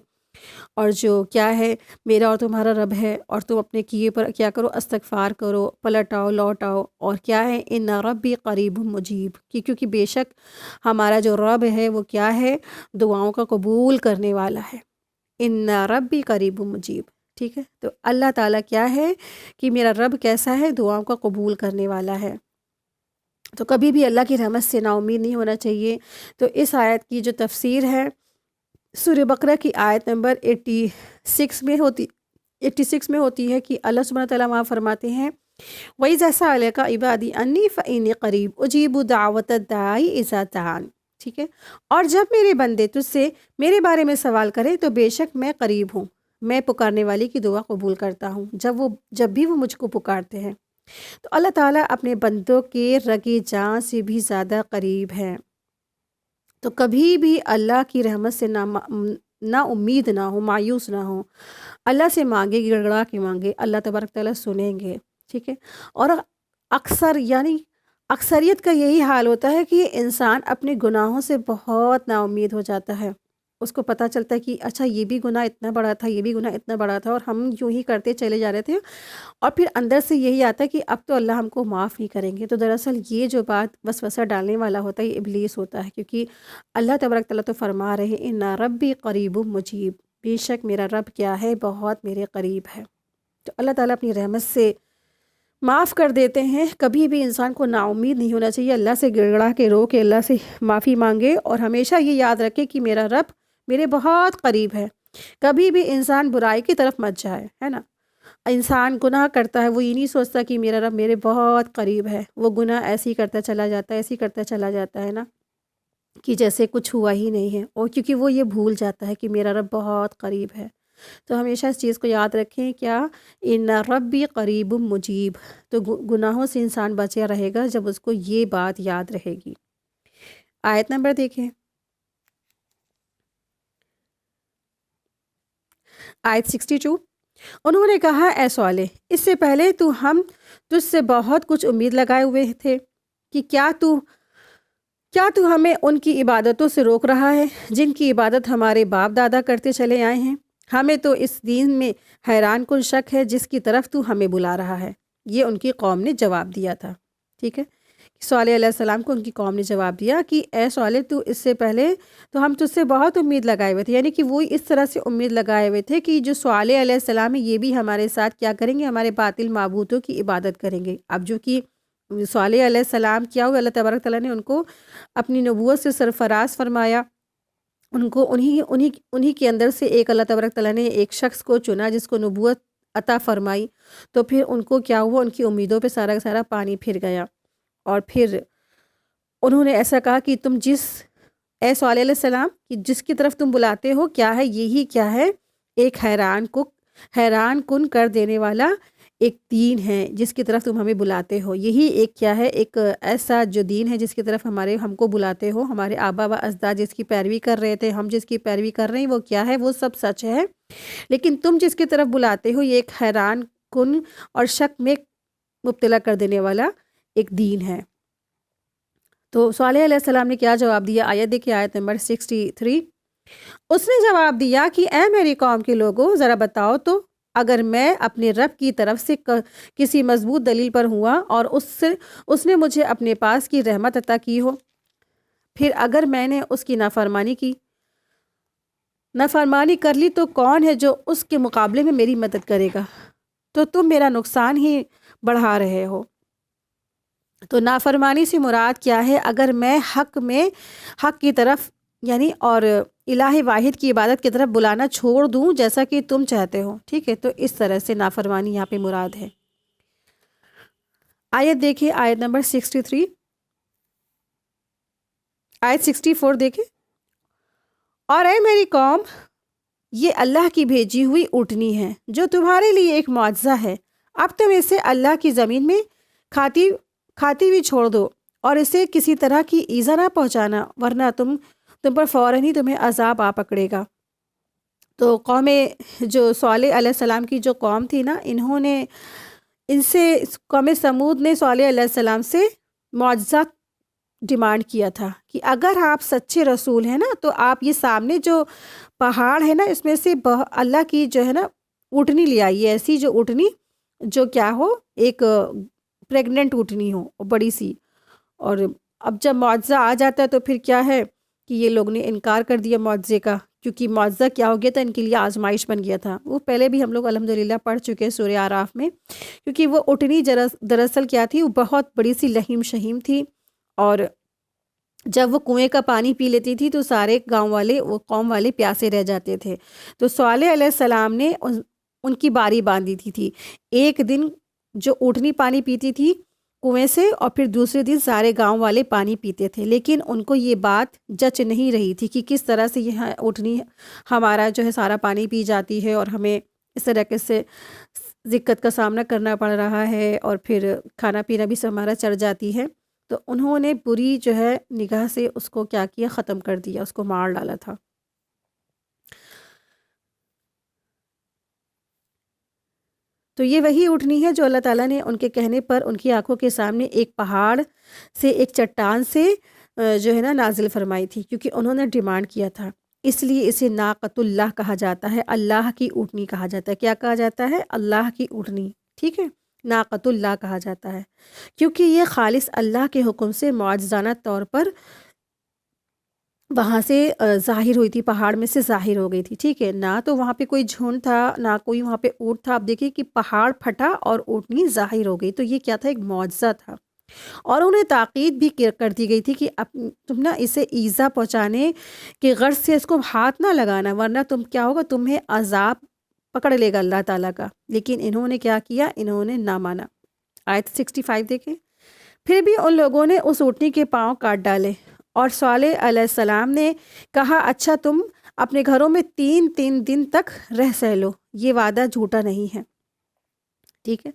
اور جو کیا ہے میرا اور تمہارا رب ہے، اور تم اپنے کیے پر کیا کرو؟ استغفار کرو، پلٹ آؤ، لوٹ آؤ. اور کیا ہے؟ ان ربی قریب مجیب، کیونکہ بے شک ہمارا جو رب ہے وہ کیا ہے؟ دعاؤں کا قبول کرنے والا ہے. ان ربی قریب مجیب. ٹھیک ہے، تو اللہ تعالیٰ کیا ہے کہ میرا رب کیسا ہے؟ دعاؤں کا قبول کرنے والا ہے. تو کبھی بھی اللہ کی رحمت سے نا امید نہیں ہونا چاہیے. تو اس آیت کی جو تفسیر ہے سورہ بقرہ کی آیت نمبر 86 میں ہوتی ہے کہ اللہ سبحانہ تعالیٰ وہاں فرماتے ہیں وَإِذَا سَأَلَكَ عِبَادِي عَنِّي فَإِنِّي قَرِيبٌ أُجِيبُ دَعْوَةَ الدَّاعِ إِذَا دَعَانِ. ٹھیک ہے، اور جب میرے بندے تجھ سے میرے بارے میں سوال کرے تو بے شک میں قریب ہوں، میں پکارنے والی کی دعا قبول کرتا ہوں جب بھی وہ مجھ کو پکارتے ہیں. تو اللہ تعالیٰ اپنے بندوں کے رگے جان سے بھی زیادہ قریب ہے. تو کبھی بھی اللہ کی رحمت سے نہ امید نہ ہو، مایوس نہ ہو. اللہ سے مانگے، گڑگڑا کے مانگے، اللہ تبارک تعالیٰ سنیں گے. ٹھیک ہے، اور اکثریت کا یہی حال ہوتا ہے کہ انسان اپنے گناہوں سے بہت نا امید ہو جاتا ہے. اس کو پتہ چلتا ہے کہ اچھا یہ بھی گناہ اتنا بڑا تھا، یہ بھی گناہ اتنا بڑا تھا، اور ہم یوں ہی کرتے چلے جا رہے تھے. اور پھر اندر سے یہی آتا ہے کہ اب تو اللہ ہم کو معاف نہیں کریں گے. تو دراصل یہ جو بات وسوسہ ڈالنے والا ہوتا ہے یہ ابلیس ہوتا ہے، کیونکہ اللہ تبارک تعالیٰ تو فرما رہے ہیں ان ربی قریب مجیب، بے شک میرا رب کیا ہے؟ بہت میرے قریب ہے. تو اللہ تعالیٰ اپنی رحمت سے معاف کر دیتے ہیں. کبھی بھی انسان کو نا امید نہیں ہونا چاہیے. اللہ سے گڑگڑا کے رو کے اللہ سے معافی مانگے، اور ہمیشہ یہ یاد رکھے کہ میرا رب میرے بہت قریب ہے. کبھی بھی انسان برائی کی طرف مت جائے، ہے نا۔ انسان گناہ کرتا ہے، وہ یہ نہیں سوچتا کہ میرا رب میرے بہت قریب ہے، وہ گناہ ایسے ہی کرتا چلا جاتا ہے، ایسے ہی کرتا چلا جاتا ہے نا، کہ جیسے کچھ ہوا ہی نہیں ہے، اور کیونکہ وہ یہ بھول جاتا ہے کہ میرا رب بہت قریب ہے۔ تو ہمیشہ اس چیز کو یاد رکھیں، کیا ان ربی قریب مجیب۔ تو گناہوں سے انسان بچے رہے گا جب اس کو یہ بات یاد رہے گی۔ آیت نمبر دیکھیں، آیت 62۔ انہوں نے کہا، اے صالح، اس سے پہلے ہم تجھ سے بہت کچھ امید لگائے ہوئے تھے کہ کیا تو ہمیں ان کی عبادتوں سے روک رہا ہے جن کی عبادت ہمارے باپ دادا کرتے چلے آئے ہیں؟ ہمیں تو اس دین میں حیران کن شک ہے جس کی طرف تو ہمیں بلا رہا ہے۔ یہ ان کی قوم نے جواب دیا تھا، ٹھیک ہے۔ صالح علیہ السلام کو ان کی قوم نے جواب دیا کہ اے صالح، تو اس سے پہلے تو ہم تجھ سے بہت امید لگائے ہوئے تھے، یعنی کہ وہ اس طرح سے امید لگائے ہوئے تھے کہ جو صالح علیہ السلام ہے یہ بھی ہمارے ساتھ کیا کریں گے، ہمارے باطل معبودوں کی عبادت کریں گے۔ اب جو کہ صالح علیہ السلام کیا ہوئے، اللہ تبارک تعالیٰ نے ان کو اپنی نبوت سے سرفراز فرمایا، ان کو انہی کے اندر سے ایک اللہ تبارک تعالیٰ نے ایک شخص کو چنا جس کو نبوت عطا فرمائی۔ تو پھر ان کو کیا ہوا، ان کی امیدوں پہ سارا کا سارا پانی پھر گیا، اور پھر انہوں نے ایسا کہا کہ تم اے صالح علیہ السلام، کہ جس کی طرف تم بلاتے ہو کیا ہے، یہی کیا ہے، ایک حیران کن کر دینے والا ایک دین ہے جس کی طرف تم ہمیں بلاتے ہو۔ یہی ایک کیا ہے، ایک ایسا جو دین ہے جس کی طرف ہم کو بلاتے ہو، ہمارے آبا و اجداد جس کی پیروی کر رہے تھے، ہم جس کی پیروی کر رہے ہیں، وہ کیا ہے، وہ سب سچ ہے، لیکن تم جس کی طرف بلاتے ہو یہ ایک حیران کن اور شک میں مبتلا کر دینے والا ایک دین ہے۔ تو صالح علیہ السلام نے کیا جواب دیا؟ آیت دیکھیں، آیت نمبر 63۔ اس نے جواب دیا کہ اے میری قوم کے لوگوں، ذرا بتاؤ تو، اگر میں اپنے رب کی طرف سے کسی مضبوط دلیل پر ہوا اور اس نے مجھے اپنے پاس کی رحمت عطا کی ہو، پھر اگر میں نے اس کی نافرمانی کر لی تو کون ہے جو اس کے مقابلے میں میری مدد کرے گا؟ تو تم میرا نقصان ہی بڑھا رہے ہو۔ تو نافرمانی سے مراد کیا ہے؟ اگر میں حق کی طرف یعنی اور الہ واحد کی عبادت کی طرف بلانا چھوڑ دوں جیسا کہ تم چاہتے ہو، ٹھیک ہے، تو اس طرح سے نافرمانی یہاں پہ مراد ہے۔ آیت دیکھیں، آیت نمبر 63، آیت 64 دیکھیں۔ اور اے میری قوم، یہ اللہ کی بھیجی ہوئی اونٹنی ہے جو تمہارے لیے ایک معجزہ ہے، اب تم اسے اللہ کی زمین میں کھاتی ہوئی چھوڑ دو اور اسے کسی طرح کی ایذا نہ پہنچانا، ورنہ تم پر فوراً ہی تمہیں عذاب آ پکڑے گا۔ تو جو صالح علیہ السلام کی جو قوم تھی نا، قوم سمود نے صالح علیہ السلام سے معجزہ ڈیمانڈ کیا تھا کہ اگر آپ سچے رسول ہیں نا تو آپ یہ سامنے جو پہاڑ ہے نا اس میں سے اللہ کی جو ہے نا اونٹنی لے آئیے، ایسی جو اونٹنی جو کیا ہو، ایک پریگننٹ اونٹنی ہو بڑی سی۔ اور اب جب معجزہ آ جاتا ہے تو پھر کیا ہے کہ یہ لوگ نے انکار کر دیا معجزے کا، کیونکہ معجزہ کیا ہو گیا تھا، ان کے لیے آزمائش بن گیا تھا۔ وہ پہلے بھی ہم لوگ الحمدللہ پڑھ چکے ہیں سورہ اعراف میں، کیونکہ وہ اونٹنی دراصل کیا تھی، وہ بہت بڑی سی لہیم شہیم تھی، اور جب وہ کنویں کا پانی پی لیتی تھی تو سارے قوم والے پیاسے رہ جاتے تھے۔ تو صالح علیہ السلام نے ان کی باری باندھی تھی، ایک دن جو اونٹنی پانی پیتی تھی کنویں سے، اور پھر دوسرے دن سارے گاؤں والے پانی پیتے تھے، لیکن ان کو یہ بات جچ نہیں رہی تھی کہ کس طرح سے یہ اونٹنی ہمارا جو ہے سارا پانی پی جاتی ہے اور ہمیں اس طرح سے دقت کا سامنا کرنا پڑ رہا ہے، اور پھر کھانا پینا بھی ہمارا چڑھ جاتی ہے۔ تو انہوں نے بری جو ہے نگاہ سے اس کو کیا کیا، ختم کر دیا، اس کو مار ڈالا تھا۔ تو یہ وہی اونٹنی ہے جو اللہ تعالیٰ نے ان کے کہنے پر ان کی آنکھوں کے سامنے ایک پہاڑ سے، ایک چٹان سے جو ہے نا نازل فرمائی تھی، کیونکہ انہوں نے ڈیمانڈ کیا تھا، اس لیے اسے ناقۃ اللہ کہا جاتا ہے، اللہ کی اونٹنی کہا جاتا ہے۔ کیا کہا جاتا ہے؟ اللہ کی اونٹنی، ٹھیک ہے، ناقۃ اللہ کہا جاتا ہے، کیونکہ یہ خالص اللہ کے حکم سے معجزانہ طور پر وہاں سے ظاہر ہوئی تھی، پہاڑ میں سے ظاہر ہو گئی تھی، ٹھیک ہے، نہ تو وہاں پہ کوئی جھنڈ تھا، نہ کوئی وہاں پہ اونٹ تھا۔ آپ دیکھیں کہ پہاڑ پھٹا اور اونٹنی ظاہر ہو گئی، تو یہ کیا تھا؟ ایک معجزہ تھا۔ اور انہیں تاکید بھی کر دی گئی تھی کہ تم نا اسے ایذا پہنچانے کے غرض سے اس کو ہاتھ نہ لگانا، ورنہ تم کیا ہوگا، تمہیں عذاب پکڑ لے گا اللہ تعالیٰ کا۔ لیکن انہوں نے کیا کیا، انہوں نے نہ مانا۔ آیت 65 دیکھیں، پھر بھی ان لوگوں نے اس اونٹنی کے پاؤں کاٹ ڈالے، اور صالح علیہ السلام نے کہا اچھا تم اپنے گھروں میں 3 دن تک رہ سہ لو، یہ وعدہ جھوٹا نہیں ہے۔ ٹھیک ہے،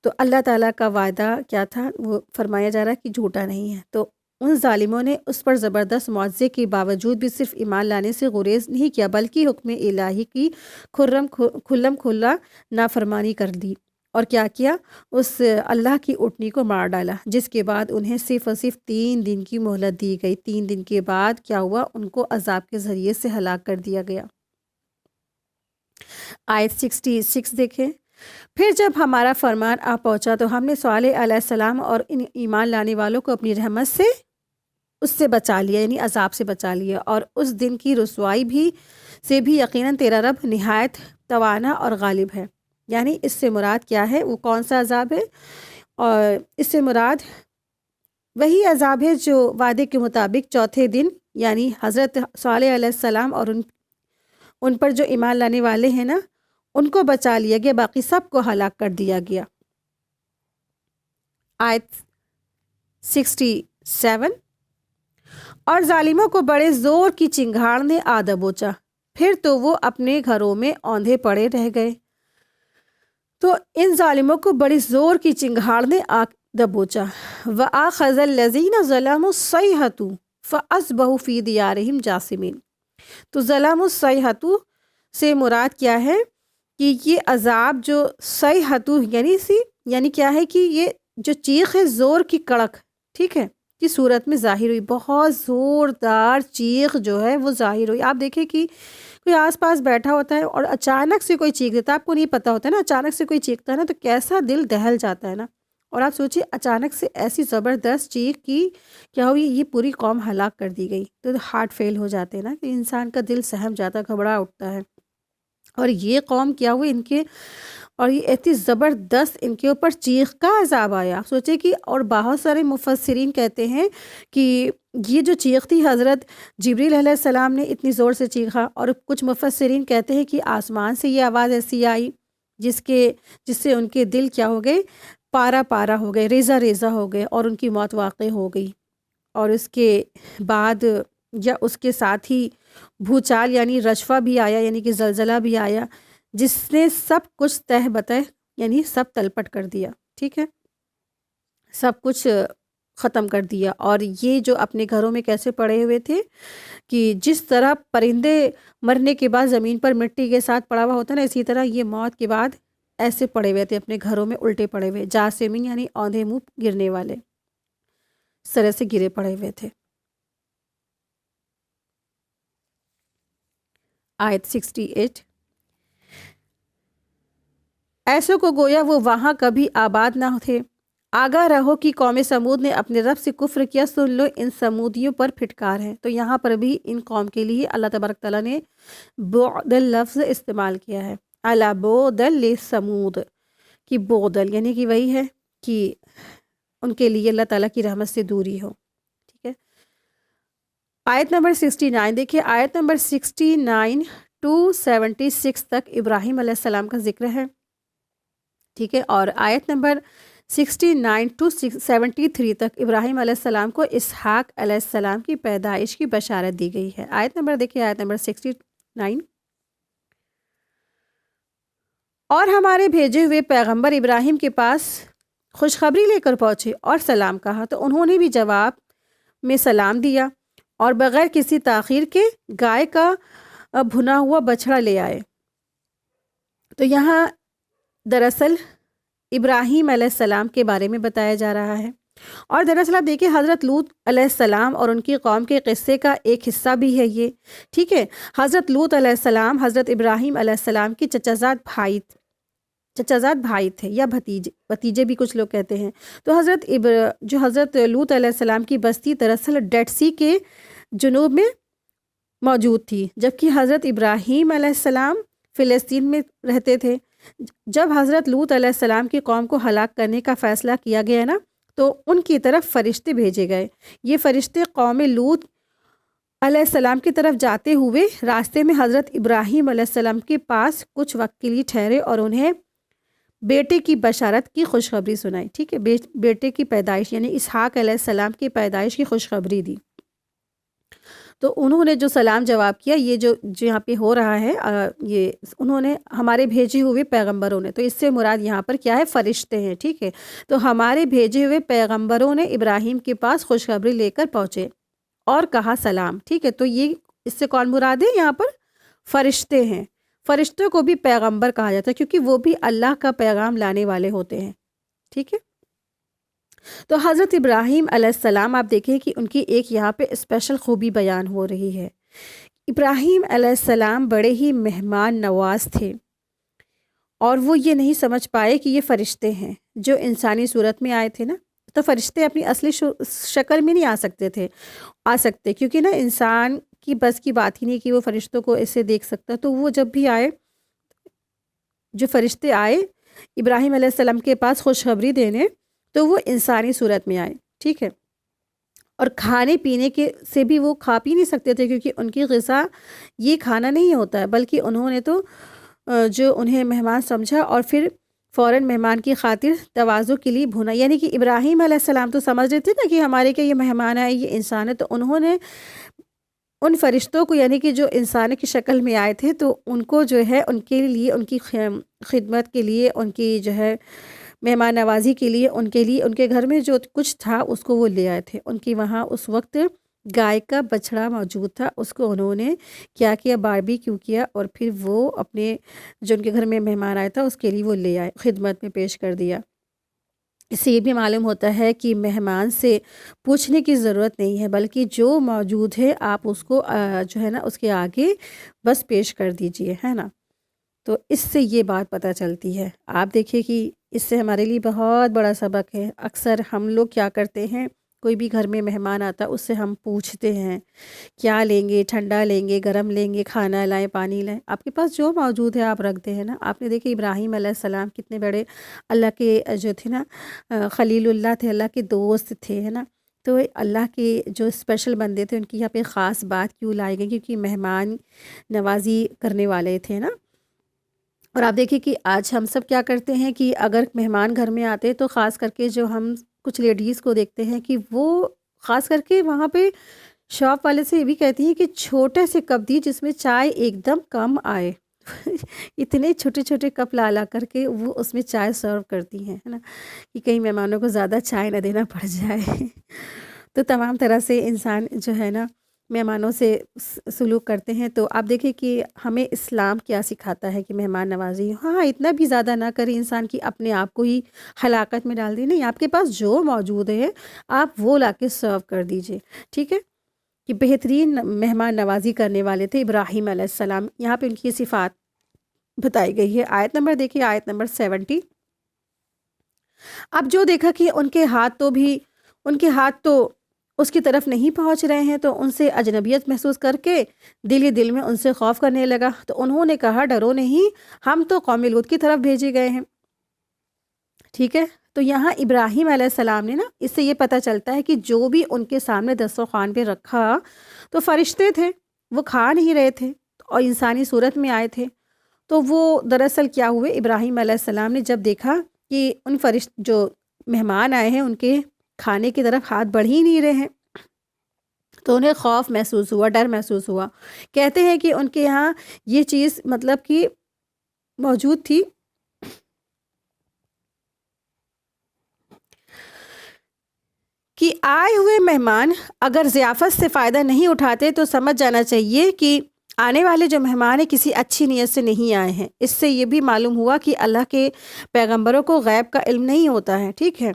تو اللہ تعالیٰ کا وعدہ کیا تھا، وہ فرمایا جا رہا ہے کہ جھوٹا نہیں ہے۔ تو ان ظالموں نے اس پر زبردست معجزے کے باوجود بھی صرف ایمان لانے سے گریز نہیں کیا، بلکہ حکم الہی کی کھلم کھلا نافرمانی کر دی، اور کیا کیا، اس اللہ کی اونٹنی کو مار ڈالا، جس کے بعد انہیں صرف اور صرف 3 دن کی مہلت دی گئی۔ 3 دن کے بعد کیا ہوا، ان کو عذاب کے ذریعے سے ہلاک کر دیا گیا۔ آیت 66 دیکھیں، پھر جب ہمارا فرمان آ پہنچا تو ہم نے صالح علیہ السلام اور ان ایمان لانے والوں کو اپنی رحمت سے اس سے بچا لیا، یعنی عذاب سے بچا لیا، اور اس دن کی رسوائی بھی سے بھی یقیناً تیرا رب نہایت توانا اور غالب ہے۔ یعنی اس سے مراد کیا ہے، وہ کون سا عذاب ہے، اور اس سے مراد وہی عذاب ہے جو وعدے کے مطابق چوتھے دن، یعنی حضرت صالح علیہ السلام اور ان پر جو ایمان لانے والے ہیں نا، ان کو بچا لیا گیا، باقی سب کو ہلاک کر دیا گیا۔ آیت 67، اور ظالموں کو بڑے زور کی چنگھاڑ نے آ دبوچا، پھر تو وہ اپنے گھروں میں اوندھے پڑے رہ گئے۔ تو ان ظالموں کو بڑی زور کی چنگھاڑ نے آ دبوچا۔ وَآخَذَ الَّذِينَ ظَلَمُوا الصَّيْحَةُ فَأَصْبَحُوا فِي دِيَارِهِمْ جَاثِمِينَ۔ تو ظلموا الصَّيْحَةُ سے مراد کیا ہے کہ یہ عذاب جو صیحۃ یعنی کیا ہے کہ یہ جو چیخ ہے، زور کی کڑک، ٹھیک ہے، کی صورت میں ظاہر ہوئی، بہت زوردار چیخ جو ہے وہ ظاہر ہوئی۔ آپ دیکھیں کہ کوئی آس پاس بیٹھا ہوتا ہے اور اچانک سے کوئی چیخ دیتا ہے، آپ کو نہیں پتہ ہوتا ہے نا، اچانک سے کوئی چیختا ہے نا تو کیسا دل دہل جاتا ہے نا۔ اور آپ سوچیے اچانک سے ایسی زبردست چیخ کی کیا ہوئی، یہ پوری قوم ہلاک کر دی گئی، تو ہارٹ فیل ہو جاتے ہیں نا، کہ انسان کا دل سہم جاتا ہے، گھبرا اٹھتا ہے۔ اور یہ قوم کیا ہوئی، ان کے اور یہ اتنی زبردست ان کے اوپر چیخ کا عذاب آیا، سوچے کہ، اور بہت سارے مفسرین کہتے ہیں کہ یہ جو چیخ تھی حضرت جبریل علیہ السلام نے اتنی زور سے چیخا، اور کچھ مفسرین کہتے ہیں کہ آسمان سے یہ آواز ایسی آئی جس سے ان کے دل کیا ہو گئے، پارا پارا ہو گئے، ریزہ ریزہ ہو گئے، اور ان کی موت واقع ہو گئی۔ اور اس کے بعد یا اس کے ساتھ ہی بھوچال یعنی رجفہ بھی آیا، یعنی کہ زلزلہ بھی آیا، جس نے سب کچھ تہ بتہ یعنی سب تلپٹ کر دیا، ٹھیک ہے، سب کچھ ختم کر دیا۔ اور یہ جو اپنے گھروں میں کیسے پڑے ہوئے تھے کہ جس طرح پرندے مرنے کے بعد زمین پر مٹی کے ساتھ پڑا ہوا ہوتا ہے نا، اسی طرح یہ موت کے بعد ایسے پڑے ہوئے تھے اپنے گھروں میں، الٹے پڑے ہوئے، جاسمین یعنی اوندھے منہ گرنے والے، اس طرح سے گرے پڑے ہوئے تھے۔ آیت 68، ایسوں کو گویا وہ وہاں کبھی آباد نہ تھے۔ آگاہ رہو کہ قوم سمود نے اپنے رب سے کفر کیا، سن لو ان سمودیوں پر پھٹکار ہے۔ تو یہاں پر بھی ان قوم کے لیے اللہ تبارک تعالیٰ نے بعدل لفظ استعمال کیا ہے، علی بعدل لسمود، کہ بعدل یعنی کہ وہی ہے کہ ان کے لیے اللہ تعالیٰ کی رحمت سے دوری ہو، ٹھیک ہے۔ آیت نمبر 69 دیکھیے، آیت نمبر 69 to 76 تک ابراہیم علیہ السلام کا ذکر ہے، ٹھیک ہے، اور آیت نمبر 69 to 73 تک ابراہیم علیہ السلام کو اسحاق علیہ السلام کی پیدائش کی بشارت دی گئی ہے۔ آیت نمبر دیکھیے، آیت نمبر 69، اور ہمارے بھیجے ہوئے پیغمبر ابراہیم کے پاس خوشخبری لے کر پہنچے اور سلام کہا، تو انہوں نے بھی جواب میں سلام دیا، اور بغیر کسی تاخیر کے گائے کا بھنا ہوا بچڑا لے آئے۔ تو یہاں دراصل ابراہیم علیہ السلام کے بارے میں بتایا جا رہا ہے، اور دراصل آپ دیکھیں حضرت لوط علیہ السلام اور ان کی قوم کے قصے کا ایک حصہ بھی ہے یہ، ٹھیک ہے۔ حضرت لوط علیہ السلام حضرت ابراہیم علیہ السلام کے چچا زاد بھائی تھے، یا بھتیجے بھی کچھ لوگ کہتے ہیں۔ تو حضرت لوط علیہ السلام کی بستی دراصل ڈیڈ سی کے جنوب میں موجود تھی، جبکہ حضرت ابراہیم علیہ السلام فلسطین میں رہتے تھے۔ جب حضرت لوط علیہ السلام کی قوم کو ہلاک کرنے کا فیصلہ کیا گیا نا، تو ان کی طرف فرشتے بھیجے گئے۔ یہ فرشتے قوم لوط علیہ السلام کی طرف جاتے ہوئے راستے میں حضرت ابراہیم علیہ السلام کے پاس کچھ وقت کے لیے ٹھہرے اور انہیں بیٹے کی بشارت کی خوشخبری سنائی، ٹھیک ہے، بیٹے کی پیدائش یعنی اسحاق علیہ السلام کی پیدائش کی خوشخبری دی۔ تو انہوں نے جو سلام جواب کیا، یہ جو یہاں پہ ہو رہا ہے، یہ انہوں نے ہمارے بھیجے ہوئے پیغمبروں نے، تو اس سے مراد یہاں پر کیا ہے؟ فرشتے ہیں، ٹھیک ہے۔ تو ہمارے بھیجے ہوئے پیغمبروں نے ابراہیم کے پاس خوشخبری لے کر پہنچے اور کہا سلام، ٹھیک ہے۔ تو یہ اس سے کون مراد ہے؟ یہاں پر فرشتے ہیں۔ فرشتوں کو بھی پیغمبر کہا جاتا ہے کیونکہ وہ بھی اللہ کا پیغام لانے والے ہوتے ہیں، ٹھیک ہے۔ تو حضرت ابراہیم علیہ السلام آپ دیکھیں کہ ان کی ایک یہاں پہ اسپیشل خوبی بیان ہو رہی ہے۔ ابراہیم علیہ السلام بڑے ہی مہمان نواز تھے اور وہ یہ نہیں سمجھ پائے کہ یہ فرشتے ہیں جو انسانی صورت میں آئے تھے نا۔ تو فرشتے اپنی اصلی شکل میں نہیں آ سکتے کیونکہ نا انسان کی بس کی بات ہی نہیں کہ وہ فرشتوں کو ایسے دیکھ سکتا۔ تو وہ جب بھی آئے، جو فرشتے آئے ابراہیم علیہ السلام کے پاس خوشخبری دینے، تو وہ انسانی صورت میں آئے، ٹھیک ہے۔ اور کھانے پینے کے سے بھی وہ کھا پی نہیں سکتے تھے کیونکہ ان کی غذا یہ کھانا نہیں ہوتا ہے، بلکہ انہوں نے تو جو انہیں مہمان سمجھا اور پھر فوراً مہمان کی خاطر تواضع کے لیے بھونا، یعنی کہ ابراہیم علیہ السلام تو سمجھ رہے تھے نا کہ ہمارے کے یہ مہمان آئے، یہ انسان ہے، تو انہوں نے ان فرشتوں کو یعنی کہ جو انسان کی شکل میں آئے تھے تو ان کو جو ہے ان کے لیے، ان کی خدمت کے لیے، ان کی جو ہے مہمان نوازی کے لیے، ان کے گھر میں جو کچھ تھا اس کو وہ لے آئے تھے۔ ان کی وہاں اس وقت گائے کا بچڑا موجود تھا، اس کو انہوں نے کیا باربیکیو کیا اور پھر وہ اپنے جو ان کے گھر میں مہمان آیا تھا اس کے لیے وہ لے آئے، خدمت میں پیش کر دیا۔ اس سے یہ بھی معلوم ہوتا ہے کہ مہمان سے پوچھنے کی ضرورت نہیں ہے، بلکہ جو موجود ہے آپ اس کو جو ہے نا اس کے آگے بس پیش کر دیجئے، ہے نا۔ تو اس سے یہ بات پتہ چلتی ہے۔ آپ دیکھیں کہ اس سے ہمارے لیے بہت بڑا سبق ہے۔ اکثر ہم لوگ کیا کرتے ہیں، کوئی بھی گھر میں مہمان آتا اس سے ہم پوچھتے ہیں کیا لیں گے، ٹھنڈا لیں گے، گرم لیں گے، کھانا لائیں، پانی لائیں، آپ کے پاس جو موجود ہے آپ رکھتے ہیں نا۔ آپ نے دیکھے ابراہیم علیہ السلام کتنے بڑے اللہ کے جو تھے نا خلیل اللہ تھے، اللہ کے دوست تھے، ہے نا۔ تو اللہ کے جو اسپیشل بندے تھے ان کی یہاں پہ خاص بات کیوں لائی گئی؟ کیونکہ مہمان نوازی کرنے والے تھے نا۔ اور آپ دیکھیں کہ آج ہم سب کیا کرتے ہیں کہ اگر مہمان گھر میں آتے تو خاص کر کے جو ہم کچھ لیڈیز کو دیکھتے ہیں کہ وہ خاص کر کے وہاں پہ شاپ والے سے یہ بھی کہتی ہیں کہ چھوٹے سے کپ دی جس میں چائے ایک دم کم آئے اتنے چھوٹے چھوٹے کپ لا کر کے وہ اس میں چائے سرو کرتی ہیں، ہے نا، کہ کہیں مہمانوں کو زیادہ چائے نہ دینا پڑ جائے۔ تو تمام طرح سے انسان جو ہے نا مہمانوں سے سلوک کرتے ہیں۔ تو آپ دیکھیں کہ ہمیں اسلام کیا سکھاتا ہے کہ مہمان نوازی، ہاں اتنا بھی زیادہ نہ کرے انسان کی اپنے آپ کو ہی ہلاکت میں ڈال دے، نہیں، آپ کے پاس جو موجود ہے آپ وہ لا کے سرو کر دیجئے، ٹھیک ہے۔ کہ بہترین مہمان نوازی کرنے والے تھے ابراہیم علیہ السلام۔ یہاں پہ ان کی صفات بتائی گئی ہے۔ آیت نمبر دیکھیے، آیت نمبر 70۔ اب جو دیکھا کہ ان کے ہاتھ تو اس کی طرف نہیں پہنچ رہے ہیں تو ان سے اجنبیت محسوس کر کے دل میں ان سے خوف کرنے لگا۔ تو انہوں نے کہا ڈرو نہیں، ہم تو قوم لوط کی طرف بھیجے گئے ہیں، ٹھیک ہے۔ تو یہاں ابراہیم علیہ السلام نے نا، اس سے یہ پتہ چلتا ہے کہ جو بھی ان کے سامنے دسترخوان پہ رکھا تو فرشتے تھے، وہ کھا نہیں رہے تھے اور انسانی صورت میں آئے تھے۔ تو وہ دراصل کیا ہوئے، ابراہیم علیہ السلام نے جب دیکھا کہ ان جو مہمان آئے ہیں ان کے کھانے کی طرف ہاتھ بڑھ ہی نہیں رہے ہیں تو انہیں خوف محسوس ہوا، ڈر محسوس ہوا۔ کہتے ہیں کہ ان کے یہاں یہ چیز مطلب کہ موجود تھی کہ آئے ہوئے مہمان اگر ضیافت سے فائدہ نہیں اٹھاتے تو سمجھ جانا چاہیے کہ آنے والے جو مہمان ہیں کسی اچھی نیت سے نہیں آئے ہیں۔ اس سے یہ بھی معلوم ہوا کہ اللہ کے پیغمبروں کو غیب کا علم نہیں ہوتا ہے، ٹھیک ہے۔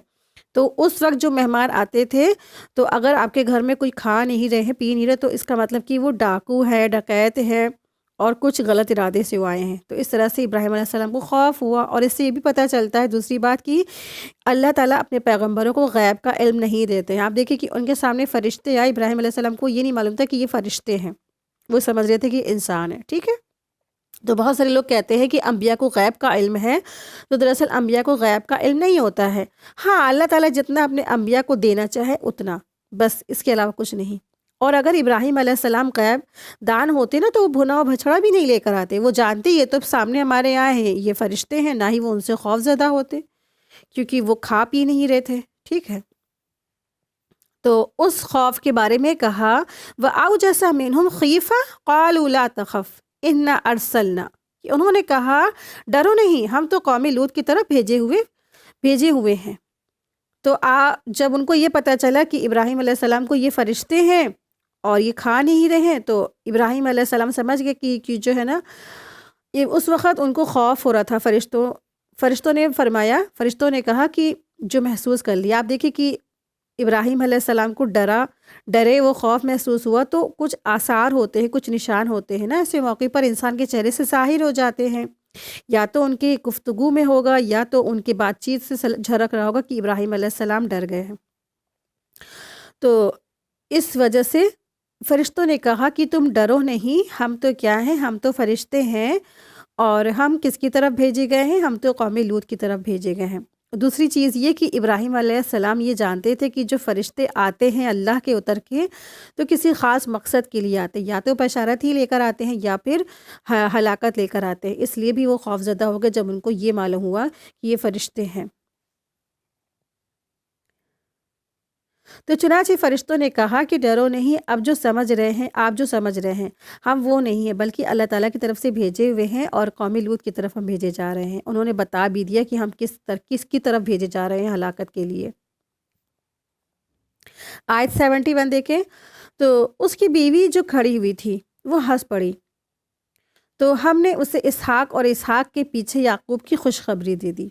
تو اس وقت جو مہمان آتے تھے تو اگر آپ کے گھر میں کوئی کھا نہیں رہے ہیں، پی نہیں رہے، تو اس کا مطلب کہ وہ ڈاکو ہے، ڈکیت ہے اور کچھ غلط ارادے سے وہ آئے ہیں۔ تو اس طرح سے ابراہیم علیہ السلام کو خوف ہوا۔ اور اس سے یہ بھی پتہ چلتا ہے دوسری بات کہ اللہ تعالیٰ اپنے پیغمبروں کو غیب کا علم نہیں دیتے ہیں۔ آپ دیکھیں کہ ان کے سامنے فرشتے آئے، ابراہیم علیہ السلام کو یہ نہیں معلوم تھا کہ یہ فرشتے ہیں، وہ سمجھ رہے تھے کہ انسان ہے، ٹھیک ہے۔ تو بہت سارے لوگ کہتے ہیں کہ انبیاء کو غیب کا علم ہے، تو دراصل انبیاء کو غیب کا علم نہیں ہوتا ہے۔ ہاں، اللہ تعالیٰ جتنا اپنے انبیاء کو دینا چاہے اتنا، بس اس کے علاوہ کچھ نہیں۔ اور اگر ابراہیم علیہ السلام غیب دان ہوتے نا تو وہ بھنا ہوا بچھڑا بھی نہیں لے کر آتے، وہ جانتے یہ تو سامنے ہمارے آئے ہیں، یہ فرشتے ہیں، نہ ہی وہ ان سے خوف زدہ ہوتے، کیونکہ وہ کھا پی نہیں رہے تھے، ٹھیک ہے۔ تو اس خوف کے بارے میں کہا وَأَوْجَسَ مِنْهُمْ خِيفَةً قَالُوا لَا تَخَفْ إِنَّا أَرْسَلْنَا، کہ انہوں نے کہا ڈرو نہیں، ہم تو قوم لوط کی طرف بھیجے ہوئے ہیں۔ تو جب ان کو یہ پتہ چلا کہ ابراہیم علیہ السلام کو یہ فرشتے ہیں اور یہ کھا نہیں رہے ہیں، تو ابراہیم علیہ السلام سمجھ گئے کہ جو ہے نا، یہ اس وقت ان کو خوف ہو رہا تھا۔ فرشتوں نے کہا کہ جو محسوس کر لیا، آپ دیکھیں کہ ابراہیم علیہ السلام کو ڈرے وہ خوف محسوس ہوا، تو کچھ آثار ہوتے ہیں، کچھ نشان ہوتے ہیں نا، ایسے موقع پر انسان کے چہرے سے ظاہر ہو جاتے ہیں، یا تو ان کی گفتگو میں ہوگا یا تو ان کی بات چیت سے جھلک رہا ہوگا کہ ابراہیم علیہ السلام ڈر گئے ہیں۔ تو اس وجہ سے فرشتوں نے کہا کہ تم ڈرو نہیں، ہم تو کیا ہیں، ہم تو فرشتے ہیں، اور ہم کس کی طرف بھیجے گئے ہیں، ہم تو قوم لوط کی طرف بھیجے گئے ہیں۔ دوسری چیز یہ کہ ابراہیم علیہ السلام یہ جانتے تھے کہ جو فرشتے آتے ہیں اللہ کے اتر کے، تو کسی خاص مقصد کے لیے آتے ہیں، یا تو بشارت ہی لے کر آتے ہیں یا پھر ہلاکت لے کر آتے ہیں، اس لیے بھی وہ خوفزدہ ہو گئے جب ان کو یہ معلوم ہوا کہ یہ فرشتے ہیں۔ تو چنانچہ فرشتوں نے کہا کہ ڈرو نہیں، آپ جو سمجھ رہے ہیں ہم وہ نہیں ہیں، بلکہ اللہ تعالیٰ کی طرف سے بھیجے ہوئے ہیں، اور قوم لوط کی طرف ہم بھیجے جا رہے ہیں۔ انہوں نے بتا بھی دیا کہ ہم کس کی طرف بھیجے جا رہے ہیں ہلاکت کے لیے۔ آیت 71 دیکھیں تو اس کی بیوی جو کھڑی ہوئی تھی وہ ہنس پڑی، تو ہم نے اسے اسحاق اور اسحاق کے پیچھے یعقوب کی خوشخبری دے دی۔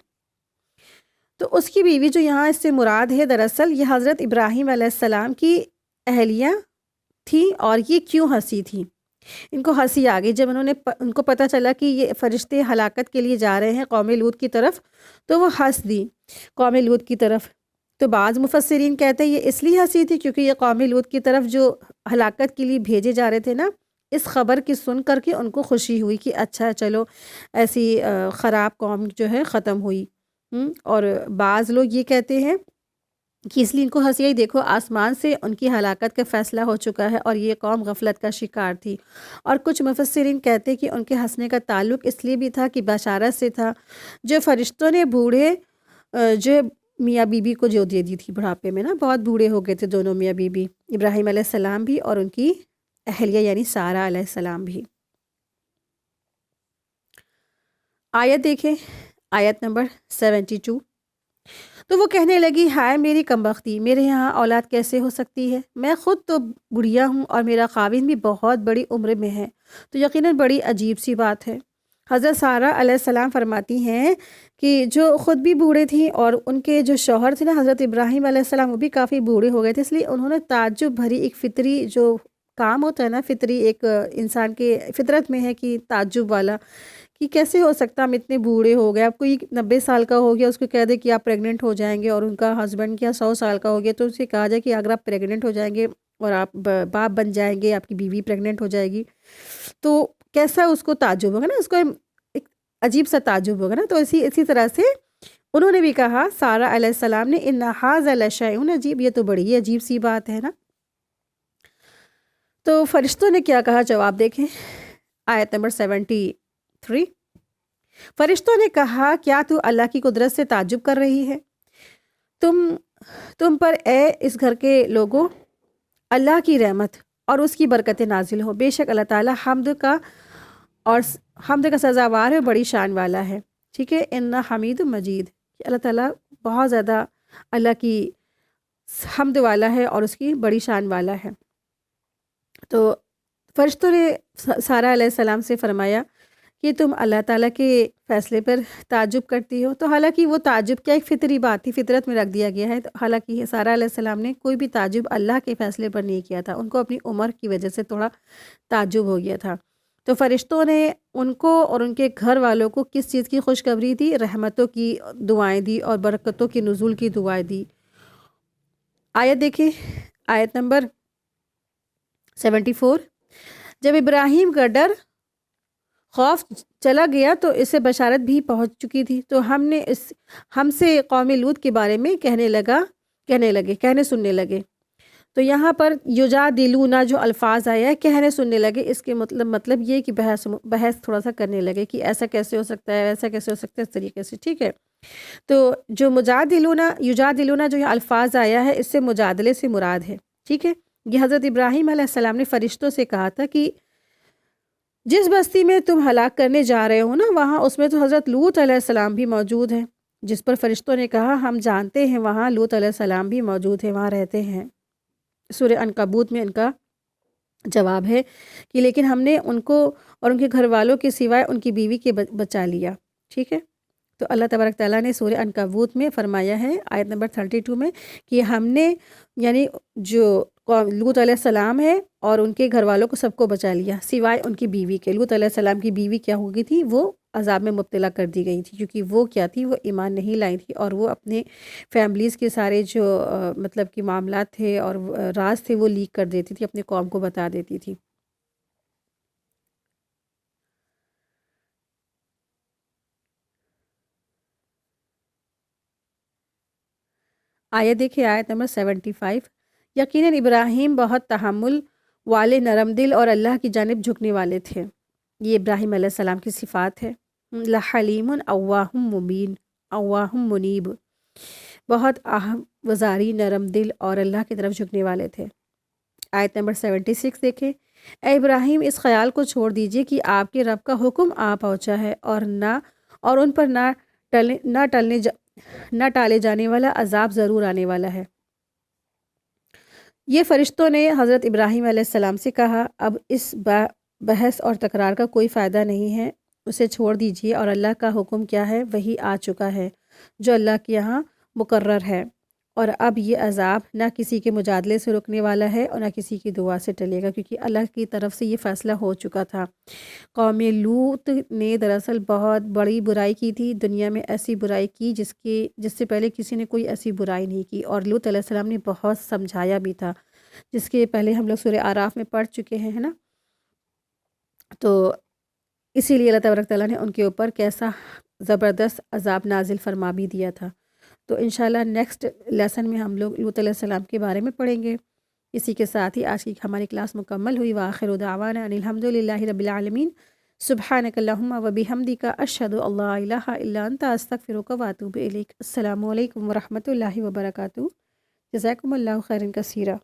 تو اس کی بیوی جو یہاں اس سے مراد ہے، دراصل یہ حضرت ابراہیم علیہ السلام کی اہلیہ تھی، اور یہ کیوں ہنسی تھی؟ ان کو ہنسی آ گئی جب ان کو پتہ چلا کہ یہ فرشتے ہلاکت کے لیے جا رہے ہیں قوم لوط کی طرف، تو وہ ہنس دی قوم لوط کی طرف۔ تو بعض مفسرین کہتے ہیں یہ اس لیے ہنسی تھی کیونکہ یہ قوم لوط کی طرف جو ہلاکت کے لیے بھیجے جا رہے تھے نا، اس خبر کی سن کر کے ان کو خوشی ہوئی کہ اچھا چلو ایسی خراب قوم جو ہے ختم ہوئی۔ اور بعض لوگ یہ کہتے ہیں کہ اس لیے ان کو ہنسی آئی، دیکھو آسمان سے ان کی ہلاکت کا فیصلہ ہو چکا ہے اور یہ قوم غفلت کا شکار تھی۔ اور کچھ مفسرین کہتے ہیں کہ ان کے ہنسنے کا تعلق اس لیے بھی تھا کہ بشارت سے تھا، جو فرشتوں نے بوڑھے جو میاں بیوی کو جو دے دی تھی بڑھاپے میں نا، بہت بوڑھے ہو گئے تھے دونوں میاں بیوی، ابراہیم علیہ السلام بھی اور ان کی اہلیہ یعنی سارہ علیہ السلام بھی۔ آیت دیکھیں، آیت نمبر 72۔ تو وہ کہنے لگی ہائے میری کمبختی، میرے یہاں اولاد کیسے ہو سکتی ہے؟ میں خود تو بڑھیا ہوں اور میرا خاوند بھی بہت بڑی عمر میں ہے، تو یقیناً بڑی عجیب سی بات ہے۔ حضرت سارہ علیہ السلام فرماتی ہیں کہ جو خود بھی بوڑھے تھیں اور ان کے جو شوہر تھے نا حضرت ابراہیم علیہ السلام، وہ بھی کافی بوڑھے ہو گئے تھے، اس لیے انہوں نے تعجب بھری ایک فطری جو کام ہوتا ہے نا، فطری ایک انسان کے فطرت میں ہے کہ تعجب والا، کہ کیسے ہو سکتا ہم اتنے بوڑھے ہو گئے، اب کوئی 90 سال کا ہو گیا اس کو کہہ دے کہ آپ پریگننٹ ہو جائیں گے، اور ان کا ہسبینڈ کیا 100 سال کا ہو گیا تو اسے کہا جائے کہ اگر آپ پریگننٹ ہو جائیں گے اور آپ باپ بن جائیں گے، آپ کی بیوی پریگننٹ ہو جائے گی، تو کیسا اس کو تعجب ہوگا نا، اس کو ایک عجیب سا تعجب ہوگا نا۔ تو اسی طرح سے انہوں نے بھی کہا سارہ علیہ السلام نے ان ھذا لشیء عجیب، یہ تو بڑی عجیب سی بات ہے نا۔ تو فرشتوں نے کیا کہا، جواب دیکھیں، آیت نمبر 73۔ فرشتوں نے کہا کیا تو اللہ کی قدرت سے تعجب کر رہی ہے؟ تم پر اے اس گھر کے لوگوں اللہ کی رحمت اور اس کی برکتیں نازل ہو، بے شک اللہ تعالیٰ حمد کا سزاوار ہے، بڑی شان والا ہے، ٹھیک ہے۔ ان حمید مجید، اللہ تعالیٰ بہت زیادہ اللہ کی حمد والا ہے اور اس کی بڑی شان والا ہے۔ تو فرشتوں نے سارہ علیہ السلام سے فرمایا کہ تم اللہ تعالیٰ کے فیصلے پر تعجب کرتی ہو، تو حالانکہ وہ تعجب کیا ایک فطری بات تھی، فطرت میں رکھ دیا گیا ہے، حالانکہ سارہ علیہ السلام نے کوئی بھی تعجب اللہ کے فیصلے پر نہیں کیا تھا، ان کو اپنی عمر کی وجہ سے تھوڑا تعجب ہو گیا تھا۔ تو فرشتوں نے ان کو اور ان کے گھر والوں کو کس چیز کی خوشخبری دی؟ رحمتوں کی دعائیں دی اور برکتوں کی نزول کی دعائیں دی۔ آیت دیکھیں، آیت نمبر 74۔ جب ابراہیم کا ڈر خوف چلا گیا تو اسے بشارت بھی پہنچ چکی تھی، تو ہم سے قوم لوط کے بارے میں کہنے سننے لگے۔ تو یہاں پر یجادلونا جو الفاظ آیا ہے کہنے سننے لگے، اس کے مطلب یہ کہ بحث تھوڑا سا کرنے لگے کہ ایسا کیسے ہو سکتا ہے، ایسا کیسے ہو سکتا ہے، اس طریقے سے، ٹھیک ہے۔ تو جو یجادلونا جو یہ الفاظ آیا ہے، اس سے مجادلے سے مراد ہے، ٹھیک ہے۔ یہ حضرت ابراہیم علیہ السلام نے فرشتوں سے کہا تھا کہ جس بستی میں تم ہلاک کرنے جا رہے ہو نا، وہاں اس میں تو حضرت لوط علیہ السلام بھی موجود ہیں، جس پر فرشتوں نے کہا ہم جانتے ہیں وہاں لوط علیہ السلام بھی موجود ہیں، وہاں رہتے ہیں۔ سورہ عنکبوت میں ان کا جواب ہے کہ لیکن ہم نے ان کو اور ان کے گھر والوں کے سوائے ان کی بیوی کے بچا لیا، ٹھیک ہے۔ تو اللہ تبارک تعالیٰ نے سورہ عنکبوت میں فرمایا ہے آیت نمبر 32 میں کہ ہم نے یعنی جو لوط علیہ السلام ہے اور ان کے گھر والوں کو سب کو بچا لیا سوائے ان کی بیوی کے۔ لوط علیہ السلام کی بیوی کیا ہو گئی تھی؟ وہ عذاب میں مبتلا کر دی گئی تھی، کیونکہ وہ کیا تھی؟ وہ ایمان نہیں لائی تھی، اور وہ اپنے فیملیز کے سارے جو مطلب کہ معاملات تھے اور راز تھے وہ لیک کر دیتی تھی، اپنے قوم کو بتا دیتی تھی۔ آیت دیکھیں، آیت نمبر 75۔ یقیناً ابراہیم بہت تحمل والے، نرم دل اور اللہ کی جانب جھکنے والے تھے۔ یہ ابراہیم علیہ السلام کی صفات ہے۔ لحلیم اواہم مبین، اواہم منیب، بہت اہم وزاری، نرم دل اور اللہ کی طرف جھکنے والے تھے۔ آیت نمبر 76 دیکھیں، اے ابراہیم اس خیال کو چھوڑ دیجئے کہ آپ کے رب کا حکم آ پہنچا ہے اور ان پر نہ ٹالے جانے والا عذاب ضرور آنے والا ہے۔ یہ فرشتوں نے حضرت ابراہیم علیہ السلام سے کہا اب اس بحث اور تکرار کا کوئی فائدہ نہیں ہے، اسے چھوڑ دیجئے، اور اللہ کا حکم کیا ہے؟ وہی آ چکا ہے جو اللہ کے یہاں مقرر ہے، اور اب یہ عذاب نہ کسی کے مجادلے سے رکنے والا ہے اور نہ کسی کی دعا سے ٹلے گا، کیونکہ اللہ کی طرف سے یہ فیصلہ ہو چکا تھا۔ قوم لوط نے دراصل بہت بڑی برائی کی تھی، دنیا میں ایسی برائی کی جس سے پہلے کسی نے کوئی ایسی برائی نہیں کی، اور لوط علیہ السلام نے بہت سمجھایا بھی تھا، جس کے پہلے ہم لوگ سورہ اعراف میں پڑھ چکے ہیں، ہے نا۔ تو اسی لیے اللہ تبارک تعالیٰ نے ان کے اوپر کیسا زبردست عذاب نازل فرما بھی دیا تھا۔ تو انشاءاللہ نیکسٹ لیسن میں ہم لوگ لوط علیہ السلام کے بارے میں پڑھیں گے۔ اسی کے ساتھ ہی آج کی ہماری کلاس مکمل ہوئی۔ وآخر دعوانا ان الحمد للہ رب العالمین۔ سبحانک اللہم و بحمدک، اشہد ان لا الہ الا انت، استغفرک و اتوب الیک۔ السلام علیکم ورحمۃ اللہ وبرکاتہ۔ جزاکم اللہ خیرا کثیرا۔